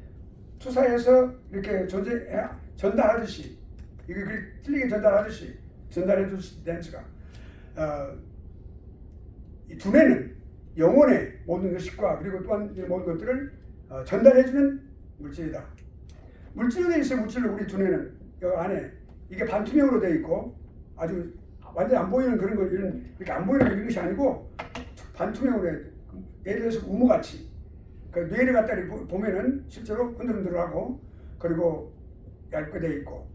투사해서 이렇게 전달하듯이 이게 틀리게 전달하듯이 전달해줄 렌스가 이 두뇌는 영혼의 모든 의식과 그리고 또한 이 모든 것들을 전달해주는 물질이다. 물질로 되어 있어요. 물질로 우리 두뇌는 여기 안에 이게 반투명으로 되어 있고 아주 완전히 안 보이는 그런 거 이렇게 안 보이는 이런 것이 아니고 반투명으로 해야 돼. 예를 들어서 우무같이 그 뇌를 갖다 보면은 실제로 흔들흔들하고 그리고 얇게 되어 있고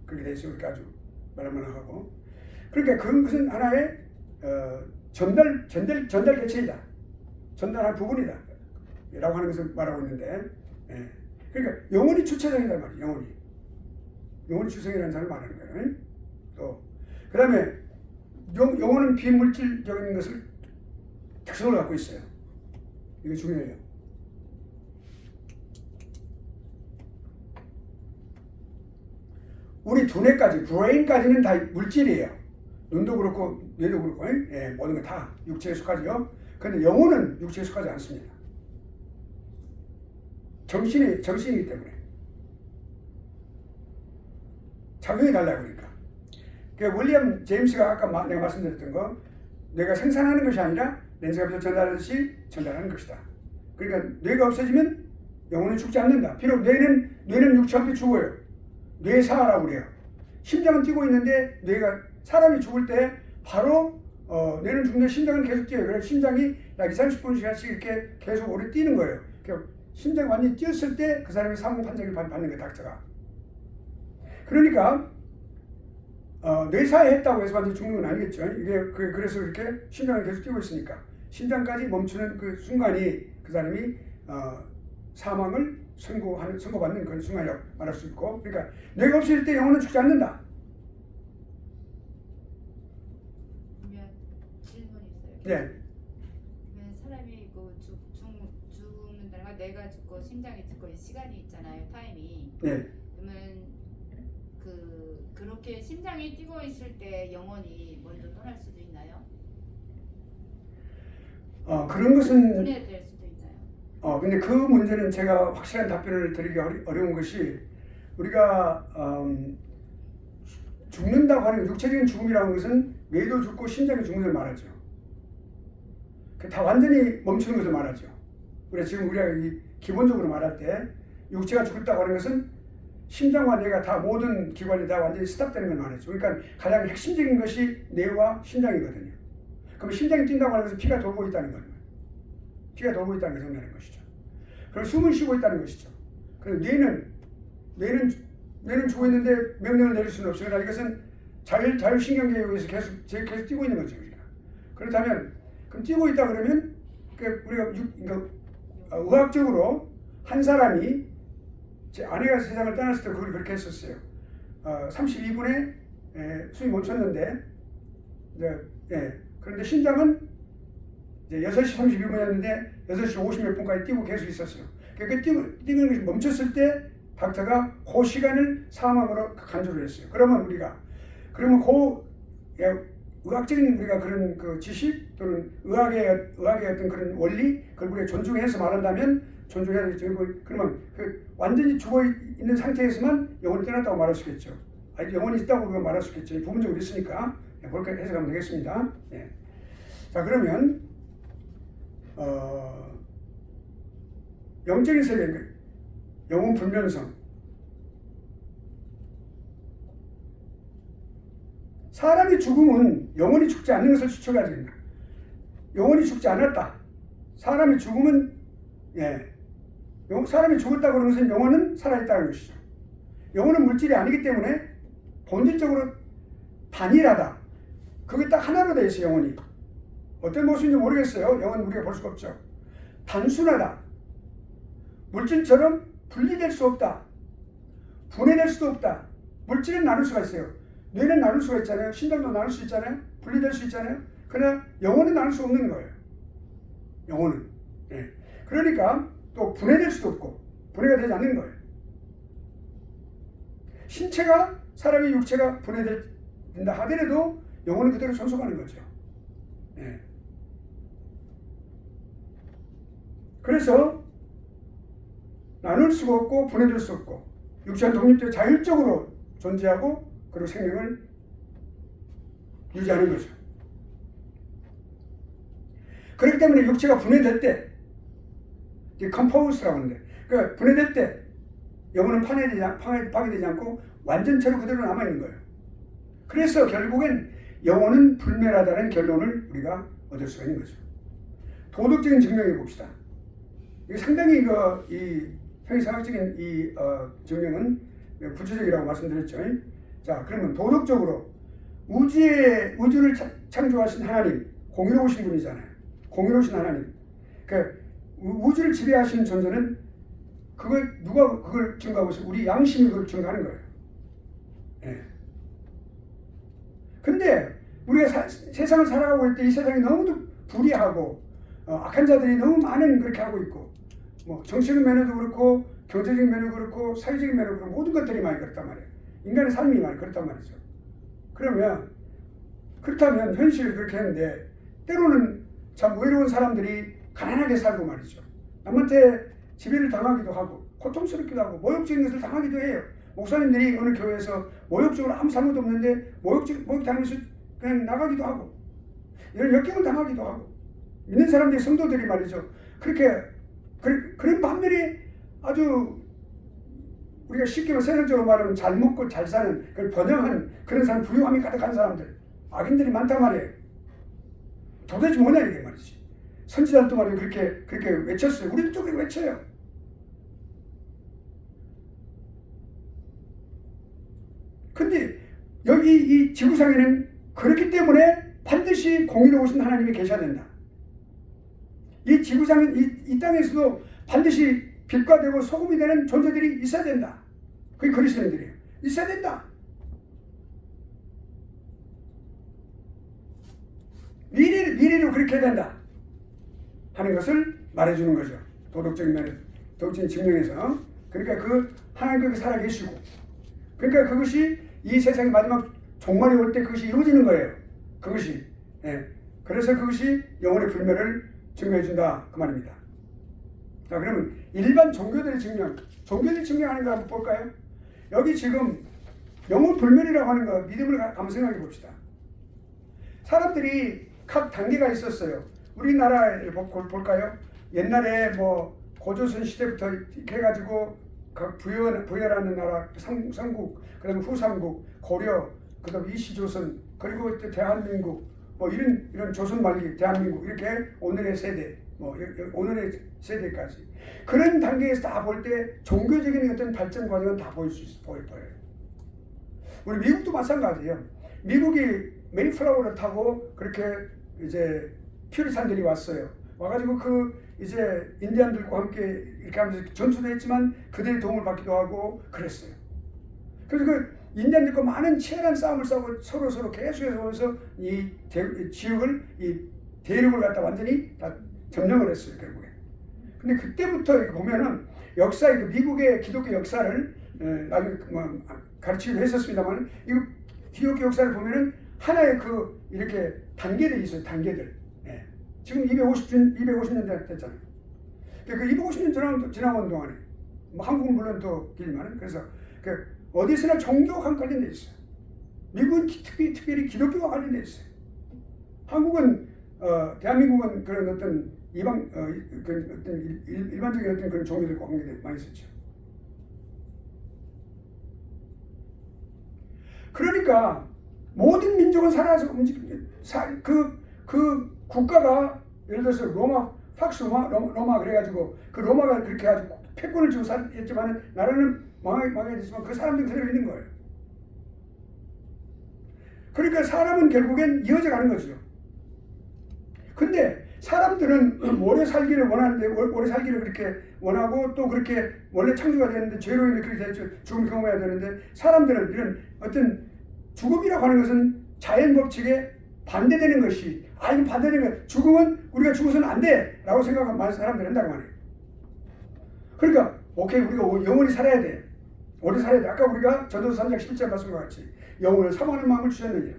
그렇게 되어 있어. 그렇게 아주 말랑말랑하고 그러니까 그것은 하나의 전달 개체이다. 전달할 부분이다 라고 하는 것을 말하고 있는데 그러니까 영혼이 주체적이란 말이에요. 영혼이 주체적이라는 사람을 말하는 거예요. 또 그 다음에 영혼은 비물질적인 것을 특성을 갖고 있어요. 이게 중요해요. 우리 두뇌까지, 브레인까지는 다 물질이에요. 눈도 그렇고 뇌도 그렇고 모든 게 다 육체에 속하죠. 그런데 영혼은 육체에 속하지 않습니다. 정신이기 때문에 작용이 달라요. 그러니까 윌리엄 제임스가 아까 내가 말씀드렸던 거, 뇌가 생산하는 것이 아니라 렌즈가 빛을 전달하듯이 전달하는 것이다. 그러니까 뇌가 없어지면 영혼은 죽지 않는다. 비록 뇌는 육체한테 죽어요. 뇌사라고 그래요. 심장은 뛰고 있는데 뇌가 사람이 죽을 때 바로 뇌는 죽는데 심장은 계속 뛰어요. 그래서 심장이 약 20-30분씩 이렇게 계속 오래 뛰는 거예요. 심장이 완전히 뛰었을 때 그 사람이 사망 판정을 받는 거예요, 닥터가. 그러니까 뇌사에 했다고 해서 완전히 죽는 건 아니겠죠. 이게 그래서 이렇게 심장이 계속 뛰고 있으니까 심장까지 멈추는 그 순간이 그 사람이 사망을 선고받는 그런 순간이라고 말할 수 있고, 그러니까 뇌가 없을 때 영혼은 죽지 않는다. 그러면 질문이 있어요. 네. 그러면 사람이 죽는다는 건 뇌가 죽고 심장이 죽고 이 시간이 있잖아요, 타임이. 네. 그러면 그렇게 심장이 뛰고 있을 때 영혼이 먼저 떠날 수도 있나요? 그런 것은 분해될 수도 있나요? 근데 그 문제는 제가 확실한 답변을 드리기 어려운 것이, 우리가 죽는다고 하는 육체적인 죽음이라는 것은 뇌도 죽고 심장이 죽는 것을 말하죠. 다 완전히 멈추는 것을 말하죠. 우리가 기본적으로 말할 때 육체가 죽었다고 하는 것은 심장과 뇌가 다 모든 기관이 다 완전히 스탑되는 걸 말하죠. 그러니까 가장 핵심적인 것이 뇌와 심장이거든요. 그럼 심장이 뛴다고 하는 것은 피가 돌고 있다는 거예요. 피가 돌고 있다는 것을 의미하는 것이죠. 그리고 숨을 쉬고 있다는 것이죠. 그래서 뇌는 죽어 있는데 명령을 내릴 수는 없어요. 그러나 이것은 자율신경계에 의해서 계속 뛰고 있는 거죠. 우리가. 그렇다면 그럼 뛰고 있다 그러면 우리가 의학적으로 한 사람이, 제 아내가 세상을 떠났을 때 그걸 그렇게 했었어요. 32분에 숨이 멈췄는데, 그런데 심장은 이제 6시 32분이었는데 6시 50몇 분까지 뛰고 계속 있었어요. 그 뛰는 것이 멈췄을 때 닥터가 그 시간을 사망으로 간주를 했어요. 그러면 의학적인 우리가 그런 그 지식 또는 의학의 어떤 그런 원리, 그걸 우리가 존중해서 말한다면 존중해야 되죠. 그러면 완전히 죽어 있는 상태에서만 영혼이 떠났다고 말할 수 있겠죠. 영혼이 있다고 우리가 말할 수 있겠죠. 부분적으로 있으니까 그렇게 해석하면 되겠습니다. 네. 자, 그러면 영적인 세계, 영혼 불면성. 사람의 죽음은 영혼이 죽지 않는 것을 추측해야 됩니다. 영혼이 죽지 않았다. 사람의 죽음은 사람이 죽었다고 하는 것은 영혼은 살아있다는 것이죠. 영혼은 물질이 아니기 때문에 본질적으로 단일하다. 그게 딱 하나로 되어 있어요. 영혼이 어떤 모습인지 모르겠어요. 영혼은 우리가 볼 수가 없죠. 단순하다. 물질처럼 분리될 수 없다. 분해될 수도 없다. 물질은 나눌 수가 있어요. 뇌는 나눌 수가 있잖아요. 심장도 나눌 수 있잖아요. 분리될 수 있잖아요. 그러나 영혼은 나눌 수 없는 거예요. 영혼은. 그러니까 또 분해될 수도 없고 분해가 되지 않는 거예요. 신체가, 사람의 육체가 분해된다 하더라도 영혼은 그대로 존속하는 거죠. 그래서 나눌 수가 없고 분해될 수 없고 육체는 독립되어 자율적으로 존재하고 그리고 생명을 유지하는 거죠. 그렇기 때문에 육체가 분해될 때, 컴포스라고 하는데, 그러니까 분해될 때 영혼은 파괴되지 않고 완전체로 그대로 남아있는 거예요. 그래서 결국엔 영혼은 불멸하다는 결론을 우리가 얻을 수가 있는 거죠. 도덕적인 증명해 봅시다. 이게 상당히 이 형이상학적인 이 증명은 구체적이라고 말씀드렸죠. 자, 그러면 도덕적으로 우주를 창조하신 하나님, 공의로우신 분이잖아요. 공의로우신 하나님. 그러니까 우주를 지배하시는 존재는 누가 그걸 증거하고 있어요? 우리 양심이 그걸 증거하는 거예요. 근데 우리가 세상을 살아가고 있을 때 이 세상이 너무도 불의하고 악한 자들이 너무 많은 그렇게 하고 있고, 정치적인 면에도 그렇고 경제적인 면에도 그렇고 사회적인 면에도 그렇고 모든 것들이 많이 그렇단 말이에요. 인간의 삶이 많이 그렇단 말이죠. 그렇다면 현실을 그렇게 했는데 때로는 참 외로운 사람들이 가난하게 살고 말이죠. 남한테 지배를 당하기도 하고 고통스럽기도 하고 모욕적인 것을 당하기도 해요. 목사님들이 어느 교회에서 모욕적으로 아무 잘못도 없는데 모욕 당하면서 그냥 나가기도 하고 이런 역경을 당하기도 하고 믿는 사람들이 성도들이 말이죠. 그런 반면에 아주 우리가 쉽게 세상적으로 말하면 잘 먹고 잘 사는 번영한 그런 사람, 부유함이 가득한 사람들, 악인들이 많단 말이에요. 도대체 뭐냐 이게 말이지. 선지자들도 말이에요. 그렇게 외쳤어요. 우리도 또 그렇게 외쳐요. 근데 여기 이 지구상에는 그렇기 때문에 반드시 공의로우신 하나님이 계셔야 된다. 이 지구상, 이 땅에서도 반드시 빛과 되고 소금이 되는 존재들이 있어야 된다. 그게 그리스도인들이에요. 있어야 된다. 미래로 그렇게 해야 된다 하는 것을 말해주는 거죠. 도덕적인 면에서, 도덕적인 측면에서. 그러니까 그 하나님께서 살아계시고, 그러니까 그것이 이 세상의 마지막 종말이 올 때 그것이 이루어지는 거예요. 그것이. 예. 그래서 그것이 영혼의 불멸을 증명해준다 그 말입니다. 자, 그러면 일반 종교들의 증명하는 거 한번 볼까요? 여기 지금 영혼 불멸이라고 하는 거 믿음을 한번 생각해 봅시다. 사람들이 각 단계가 있었어요. 우리나라를 볼까요? 옛날에 뭐 고조선 시대부터 해가지고 각 부여라는 나라, 삼국, 그다음에 후삼국, 고려, 그다음에 이시조선, 그리고 대한민국, 뭐 이런 조선 말기 대한민국 이렇게 오늘의 세대, 뭐 오늘의 세대까지 그런 단계에서 다 볼 때 종교적인 어떤 발전 과정은 다 보일 수 있어 보여요. 우리 미국도 마찬가지예요. 미국이 메이플라워를 타고 그렇게 이제 퓨리탄들이 왔어요. 와가지고 그 이제 인디안들과 함께 이렇게 하면서 전투도 했지만 그들의 도움을 받기도 하고 그랬어요. 그래서 그 인디안들과 많은 치열한 싸움을 싸우고 서로 계속해서 오면서 이 지역을 이 대륙을 갖다 완전히 다 점령을 했어요 결국에. 근데 그때부터 이렇게 보면은 역사의 그 미국의 기독교 역사를 나중에 뭐 가르치기도 했었습니다만 이 기독교 역사를 보면은 하나의 그 이렇게 단계들이 있어요. 단계들. 예. 지금 250년 됐잖아요. 그 250년 지나온 동안에 뭐 한국은 물론 더 길지만 그래서 그 어디서나 종교와 관련돼 있어요. 미국은 특별히 기독교와 관련돼 있어요. 한국은 대한민국은 그런 어떤 그런 어떤 일반적인 어떤 그런 종교들과 관계돼 많이 있었죠. 그러니까 모든 민족은 살아서 그 국가가 예를 들어서 로마 그래가지고 그 로마가 그렇게 해가지고 패권을 쥐고 살았지만 나라는 망하게 됐지만 그 사람들은 그대로 있는 거예요. 그러니까 사람은 결국엔 이어져 가는 거죠. 근데 사람들은 오래 살기를 원하는데 오래 살기를 그렇게 원하고 또 그렇게 원래 창조가 되는데 죄로 인해 그렇게 죽음을 경험해야 되는데 사람들은 이런 어떤 죽음이라고 하는 것은 자연 법칙에 반대되는 것이 이거 반대되는 거 죽음은 우리가 죽어서는 안 돼 라고 생각하는 많은 사람들이 한다고 말이에요. 그러니까 오케이 우리가 영원히 살아야 돼. 오래 살아야 돼. 아까 우리가 전도서 3장 11절 말씀과 같이 영혼을 사모하는 마음을 주셨느냐.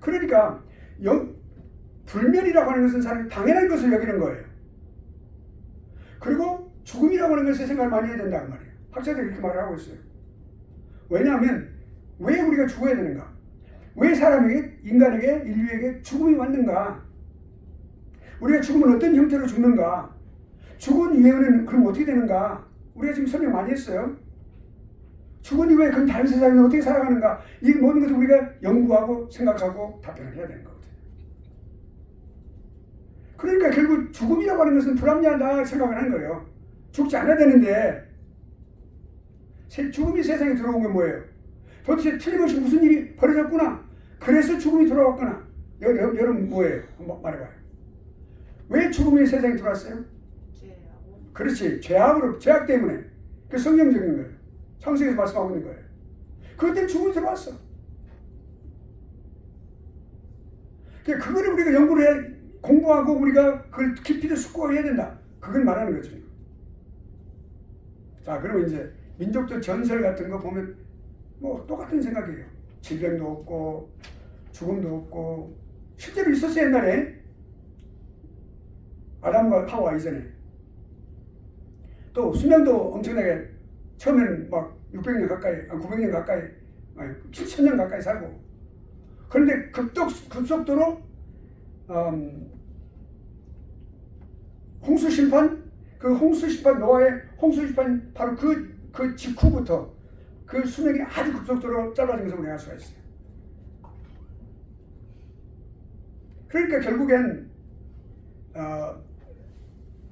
그러니까 불멸이라고 하는 것은 사람이 당연한 것을 여기는 거예요. 그리고 죽음이라고 하는 것에 생각을 많이 해야 된다는 말이에요. 학자들이 이렇게 말을 하고 있어요. 왜냐하면 왜 우리가 죽어야 되는가? 왜 사람에게, 인간에게, 인류에게 죽음이 왔는가? 우리가 죽으면 어떤 형태로 죽는가? 죽은 이후에는 그럼 어떻게 되는가? 우리가 지금 설명 많이 했어요. 죽은 이후에 그럼 다른 세상에서 어떻게 살아가는가? 이 모든 것을 우리가 연구하고 생각하고 답변을 해야 되는 거거든요. 그러니까 결국 죽음이라고 하는 것은 불합리하다 생각을 하는 거예요. 죽지 않아야 되는데 죽음이 세상에 들어온 게 뭐예요? 도대체 틀림없이 무슨 일이 벌어졌구나. 그래서 죽음이 들어왔구나. 여러분 뭐예요? 한번 말해봐요. 왜 죽음이 세상에 들어왔어요? 죄하고. 그렇지. 죄악 때문에. 그 성경적인 거예요. 창세기에서 말씀하고 있는 거예요. 그것 때문에 죽음이 들어왔어. 그거를 우리가 연구를 해, 공부하고 우리가 그걸 깊이도 숙고해야 된다. 그걸 말하는 거죠. 자, 그러면 이제 민족들 전설 같은 거 보면 뭐 똑같은 생각이에요. 질병도 없고 죽음도 없고 실제로 있었어요. 옛날에 아담과 하와 이전에. 또 수명도 엄청나게 처음에는 막 600년 가까이, 900년 가까이, 7,000년 가까이 살고. 그런데 급속도로 홍수 심판, 노아의 홍수 심판 바로 그 직후부터 그 수명이 아주 급속도로 짧아진 것을 우리가 알 수가 있어요. 그러니까 결국엔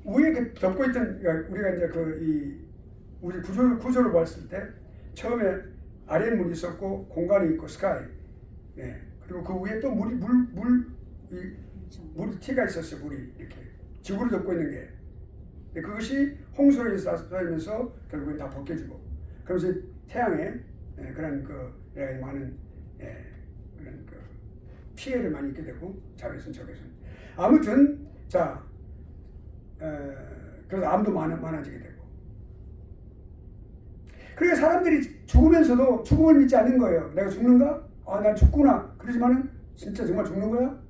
위에 그 덮고 있던 우리가 이제 우리 구조를 봤을 때 처음에 아래에 물이 있었고 공간이 있고 스카이, 예. 그리고 그 위에 또 물이 티가 있었어요. 물이 이렇게 지구를 덮고 있는 게. 그것이 홍수로 쌓이면서 결국엔 다 벗겨지고, 그러면서 태양에 그런 많은 그런 피해를 많이 입게 되고, 자외선 적외선. 아무튼 자 그래서 암도 많아지게 되고. 그러니까 사람들이 죽으면서도 죽음을 믿지 않는 거예요. 내가 죽는가? 난 죽구나. 그러지만은 진짜 정말 죽는 거야?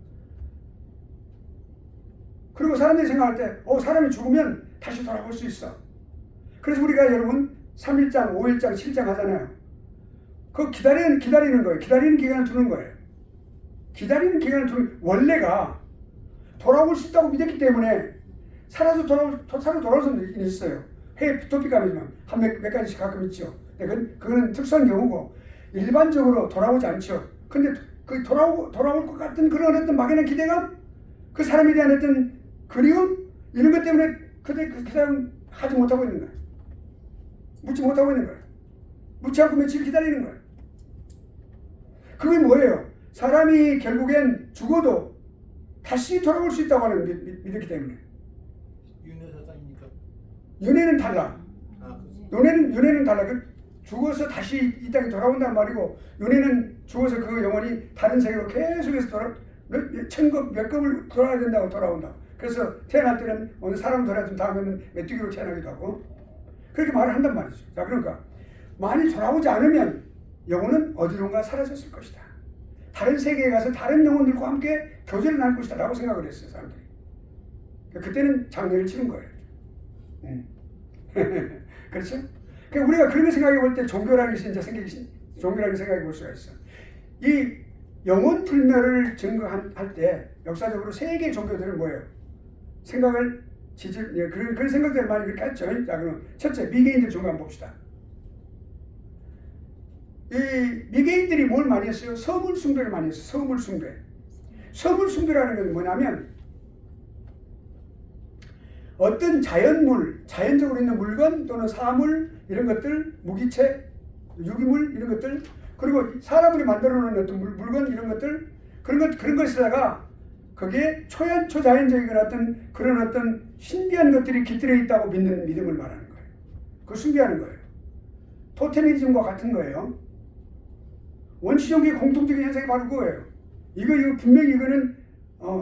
그리고 사람들이 생각할 때 사람이 죽으면 다시 돌아올 수 있어. 그래서 우리가 여러분 3일장, 5일장, 7일장 하잖아요. 그거 기다리는 거예요. 기다리는 기간을 두는 거예요. 기다리는 기간을 두는, 원래가 돌아올 수 있다고 믿었기 때문에 살아서 돌아올 수는 있어요. 해에 도피감이지만 몇 가지씩 가끔 있죠. 그거는 특수한 경우고 일반적으로 돌아오지 않죠. 근데 그 돌아올 것 같은 그런 어떤 막연한 기대감, 그 사람에 대한 어떤 그리움, 이런 것 때문에 그 사람 하지 못하고 있는 거예요. 묻지 못하고 있는 거예요. 묻지 않고 며칠 기다리는 거예요. 그게 뭐예요? 사람이 결국엔 죽어도 다시 돌아올 수 있다고 하는 믿었기 때문에. 윤회사상이니까. 윤회는 달라. 그렇지. 윤회는 달라. 죽어서 다시 이 땅에 돌아온다는 말이고, 윤회는 죽어서 그 영혼이 다른 세계로 계속해서 몇 급을 돌아야 된다고 돌아온다. 그래서 태어날 때는 어느 사람 돌아준 다음에는 메뚜기로 태어나기도 하고, 그렇게 말을 한단 말이죠. 자, 그러니까 많이 돌아오지 않으면 영혼은 어디론가 사라졌을 것이다. 다른 세계에 가서 다른 영혼들과 함께 교제를 나눌 것이다 라고 생각을 했어요, 사람들이. 그때는 장례를 치는 거예요. 그렇죠? 그러니까 우리가 그런 걸 생각해 볼 때 종교라는 것이 이제 종교라는 생각해 볼 수가 있어. 이 영혼 불멸을 증거할 때 역사적으로 세계 종교들은 뭐예요? 그런 생각들을 많이 그렇게 했죠. 자, 그럼 첫째, 미개인들 종교 한번 봅시다. 이 미개인들이 뭘 많이 했어요? 서물 숭배를 많이 했어요. 서물 숭배. 서물 숭배라는 건 뭐냐면 어떤 자연적으로 있는 물건 또는 사물, 이런 것들, 무기체, 유기물, 이런 것들, 그리고 사람들이 만들어 놓은 어떤 물건, 이런 것들, 그런 것에다가 거기에 초자연적인 그런 어떤 신비한 것들이 깃들어 있다고 믿는 믿음을 말하는 거예요. 그걸 숭배하는 거예요. 토테미즘과 같은 거예요. 원시종교의 공통적인 현상이 바로 그거예요. 이거 분명히 이거는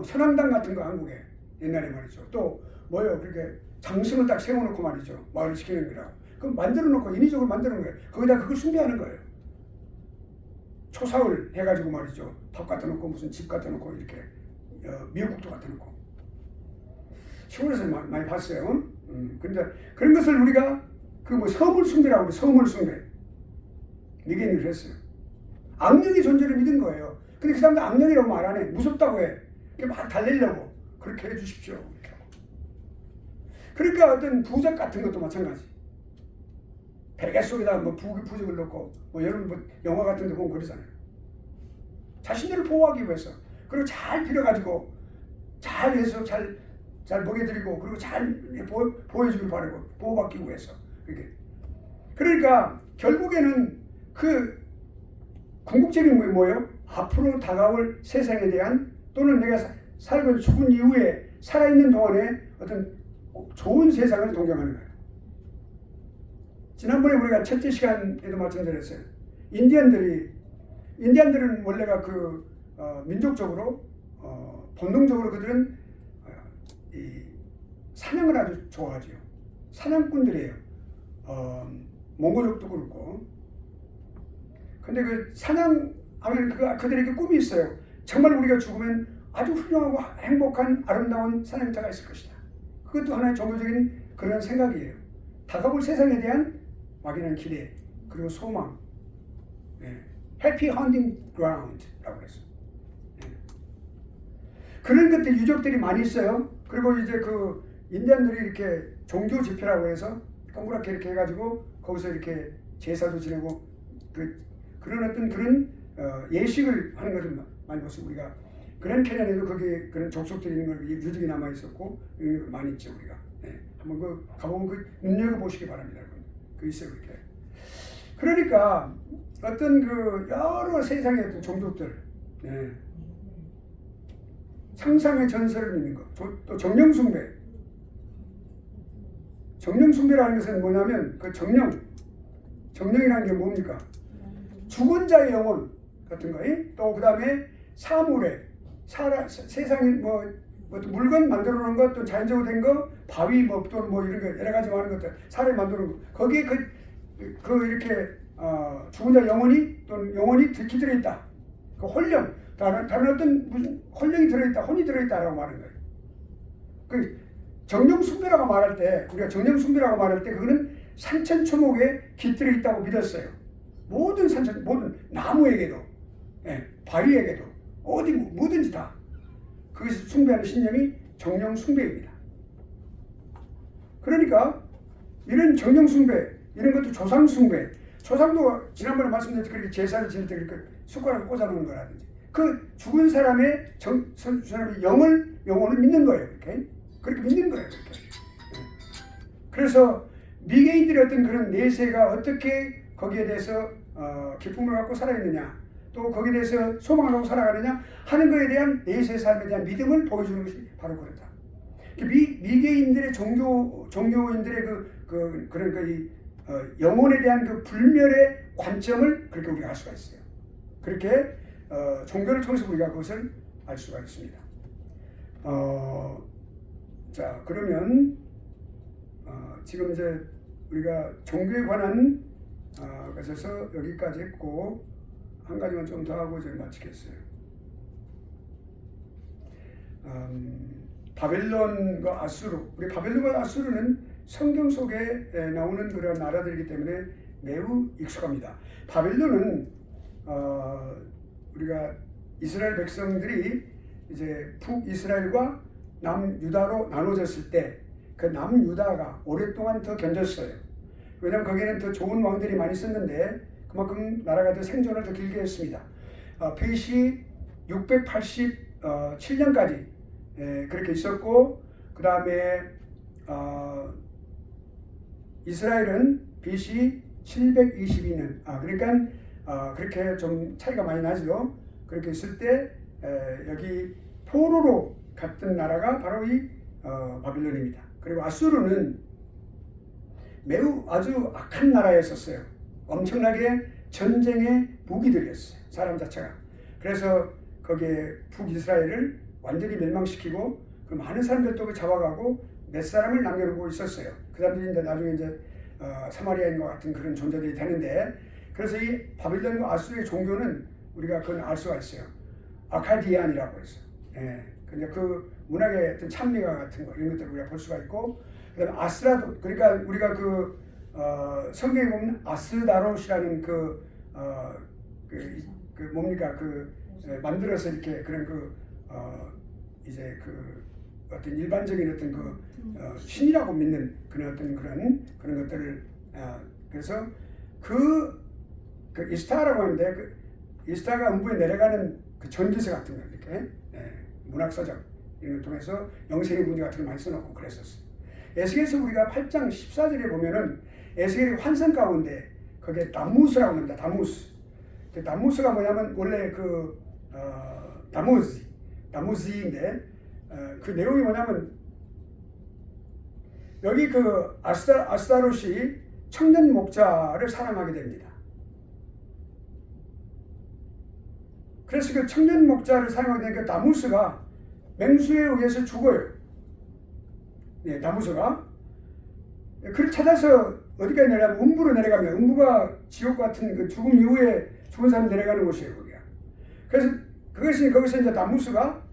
선왕당 같은 거, 한국에 옛날에 말이죠. 또 뭐예요? 그렇게 장승을 딱 세워놓고 말이죠. 말을 시키는 거라고. 그럼 만들어놓고 인위적으로 만드는 거예요. 거기다 그걸 숭배하는 거예요. 초사을 해가지고 말이죠. 밥 갖다 놓고 무슨 집 갖다 놓고 이렇게 미역국도 갖다 놓고. 시골에서 많이 봤어요. 근데 그런 것을 우리가 서물 숭배라고 그래요. 서물 숭배. 미개인이 그랬어요. 악령의 존재를 믿은 거예요. 근데 그 사람들 악령이라고 말 안 해. 무섭다고 해. 막 달래려고. 그렇게 해주십시오. 이렇게 하고. 그러니까 어떤 부적 같은 것도 마찬가지. 베개 속에다 부적을 넣고, 여러분 영화 같은 데 보면 그러잖아요. 자신들을 보호하기 위해서. 그리고 잘 빌어가지고, 잘 해서 잘 먹여드리고, 그리고 잘 보여주길 바라고, 보호받기 위해서. 이렇게. 그러니까 결국에는 그 궁극적인 게 뭐예요? 앞으로 다가올 세상에 대한, 또는 내가 살고 죽은 이후에 살아있는 동안에 어떤 좋은 세상을 동경하는 거예요. 지난번에 우리가 첫째 시간에도 말씀드렸어요. 인디안들은 원래가 민족적으로 본능적으로 그들은 이 사냥을 아주 좋아하죠. 사냥꾼들이에요. 몽고족도 그렇고. 근데 그 사냥하면 그들에게 꿈이 있어요. 정말 우리가 죽으면 아주 훌륭하고 행복한 아름다운 사냥터가 있을 것이다. 그것도 하나의 종교적인 그런 생각이에요. 다가올 세상에 대한 막연한 기대, 그리고 소망. 해피 헌팅 그라운드라고 그랬어요. 그런 것들, 유적들이 많이 있어요. 그리고 이제 인디안들이 이렇게 종교 집회라고 해서 동그랗게 이렇게 해가지고 거기서 이렇게 제사도 지내고 그런 어떤 그런 예식을 하는 것을 많이 봤어요. 우리가 그랜 캐년에도 거기에 그런 족속들이 있는 걸 유적이 남아 있었고 많이 있죠 우리가. 예. 한번 그 가보면 그 눈여겨 보시기 바랍니다. 그 있어요 그렇게. 그러니까 어떤 그 여러 세상의 어떤 종족들, 예. 상상의 전설을 믿는 것, 또 정령숭배. 정령숭배라는 것은 뭐냐면 그 정령이라는 게 뭡니까? 죽은 자의 영혼 같은 거, 또 그 다음에 사물에 세상에 뭐 물건 만들어 놓은 것, 또 자연적으로 된 거, 바위 또는 뭐 이런 거 여러 가지 많은 것들 사람이 만들어 놓은 거, 거기에 그 이렇게 죽은 자 영혼이 또는 영혼이 기들어 있다. 그 혼령, 다른 어떤 무슨 혼령이 들어있다, 혼이 들어있다라고 말하는 거예요. 그 정령숭배라고 말할 때, 우리가 정령숭배라고 말할 때 그거는 산천초목에 깃들어 있다고 믿었어요. 모든 모든 나무에게도, 예, 바위에게도 어디 뭐든지 다 그것을 숭배하는 신념이 정령숭배입니다. 그러니까 이런 정령숭배, 이런 것도 조상숭배, 조상도 지난번에 말씀드렸듯이 그렇게 제사를 지낼 때 그렇게 숟가락을 꽂아놓는 거라든지 그 죽은 사람의 사람의 영혼을 믿는 거예요. 그렇게 믿는 거예요. 그렇게. 그래서 미개인들의 어떤 그런 내세가 어떻게 거기에 대해서 기쁨을 갖고 살아있느냐, 또 거기에 대해서 소망을 갖고 살아가느냐 하는 것에 대한 내세의 삶에 대한 믿음을 보여주는 것이 바로 그렇다. 미개인들의 종교인들의 그러니까 이 영혼에 대한 그 불멸의 관점을 그렇게 우리가 알 수가 있어요. 그렇게 종교를 통해서 우리가 그것을 알 수가 있습니다. 자, 그러면 지금 이제 우리가 종교에 관한 것에서 여기까지 했고 한 가지만 좀 더 하고 이제 마치겠어요. 바벨론과 아수르. 우리 바벨론과 아수르는 성경 속에 나오는 그런 나라들이기 때문에 매우 익숙합니다. 바벨론은 우리가 이스라엘 백성들이 이제 북이스라엘과 남유다로 나눠졌을 때 그 남유다가 오랫동안 더 견뎠어요. 왜냐하면 거기에는 더 좋은 왕들이 많이 있었는데 그만큼 나라가 더 생존을 더 길게 했습니다. BC 687년까지 그렇게 있었고 그 다음에 이스라엘은 BC 722년 그러니까 그렇게 좀 차이가 많이 나죠. 그렇게 있을 때 여기 포로로 갔던 나라가 바로 이 바빌론입니다. 그리고 아수르는 매우 아주 악한 나라였었어요. 엄청나게 전쟁의 무기들이었어요. 사람 자체가. 그래서 거기에 북이스라엘을 완전히 멸망시키고 그 많은 사람들도 잡아가고 몇 사람을 남겨놓고 있었어요. 그 사람들이 이제 나중에 이제 사마리아인과 같은 그런 존재들이 되는데, 그래서 이 바빌론과 아수르의 종교는 우리가 그건 알 수가 있어요. 아카디안이라고 해서. 예. 근데 그 문학의 어떤 찬미가 같은 거 이런 것들을 우리가 볼 수가 있고, 그다음에 아스라도, 그러니까 우리가 성경에 보면 아스다롯이라는 뭡니까 만들어서 이렇게 그런 이제 어떤 일반적인 어떤 신이라고 믿는 그런 어떤 그런 것들을 그래서 이스타라고 하는데 이스타가 음부에 내려가는 그 전기세 같은 거 이렇게 문학서적 이런 걸 통해서 영생의 문제 같은 걸 많이 써놓고 그랬었어요. 에스겔서 우리가 8장 14절에 보면은 에스겔의 환상 가운데 거기에 다무스라고 합니다. 다무스가 뭐냐면 원래 다무지인데 그 내용이 뭐냐면 여기 아스타롯이 청년 목자를 사랑하게 됩니다. 그래서 그 청년 목자를 사랑하게 되니까 다무스가 맹수에 의해서 죽어요. 네, 다무스가. 그를 찾아서 어디까지 내려가면 음부로 내려갑니다. 음부가 지옥 같은 그 죽음 이후에 죽은 사람 내려가는 곳이에요, 거기가. 그래서 거기서 이제 다무스가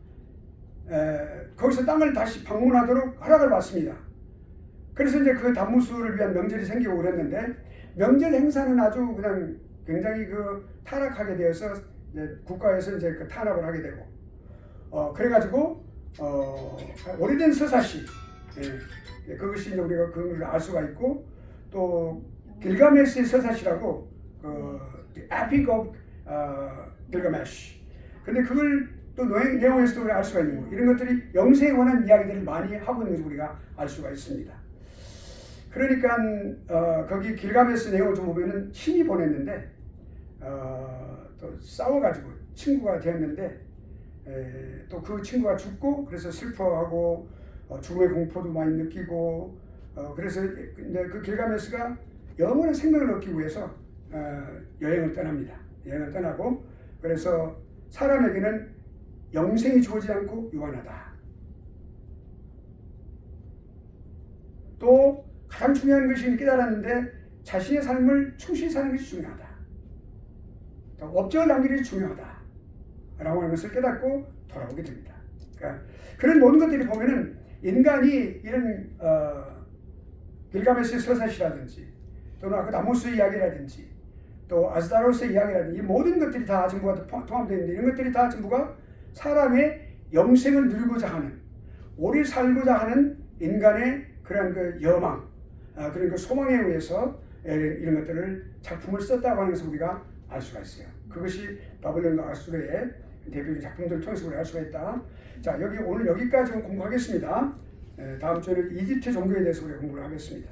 거기서 땅을 다시 방문하도록 허락을 받습니다. 그래서 이제 그 다무스를 위한 명절이 생기고 그랬는데, 명절 행사는 아주 그냥 굉장히 타락하게 되어서 이제 국가에서 이제 탄압을 하게 되고, 그래가지고 오래된 서사시, 그것이 이제 우리가 그걸 알 수가 있고, 또 길가메스의 서사시라고 The Epic of Gilgamesh. 근데 그걸 또 내용에서도 우리가 알 수가 있는 거. 이런 것들이 영생에 관한 이야기들을 많이 하고 있는 것을 우리가 알 수가 있습니다. 그러니까 거기 길가메스 내용을 좀 보면은 신이 보냈는데 또 싸워가지고 친구가 되었는데 또 그 친구가 죽고 그래서 슬퍼하고 죽음의 공포도 많이 느끼고 그래서 근데 그 길가메스가 영원한 생명을 얻기 위해서 여행을 떠납니다. 여행을 떠나고 그래서 사람에게는 영생이 주어지지 않고 유한하다. 또 가장 중요한 것이 깨달았는데 자신의 삶을 충실히 사는 것이 중요하다. 또 업적을 남기는 것이 중요하다. 라고 하는 것을 깨닫고 돌아오게 됩니다. 그러니까 그런 모든 것들이 보면은 인간이 이런 길가메스의 서사시라든지 또는 아까 나무스의 이야기라든지 또 아스다로스의 이야기라든지 이 모든 것들이 다 전부가 통합되어 있는데 이런 것들이 다 전부가 사람의 영생을 누리고자 하는 오래 살고자 하는 인간의 그런 그 여망 그런 그 소망에 의해서 이런 것들을 작품을 썼다고 하는 것을 우리가 알 수가 있어요. 그것이 바벨론과 아수르의 대표적인 작품들을 통해서 우리가 알 수가 있다. 자, 오늘 여기까지 공부하겠습니다. 다음 주에는 이집트 종교에 대해서 우리가 공부를 하겠습니다.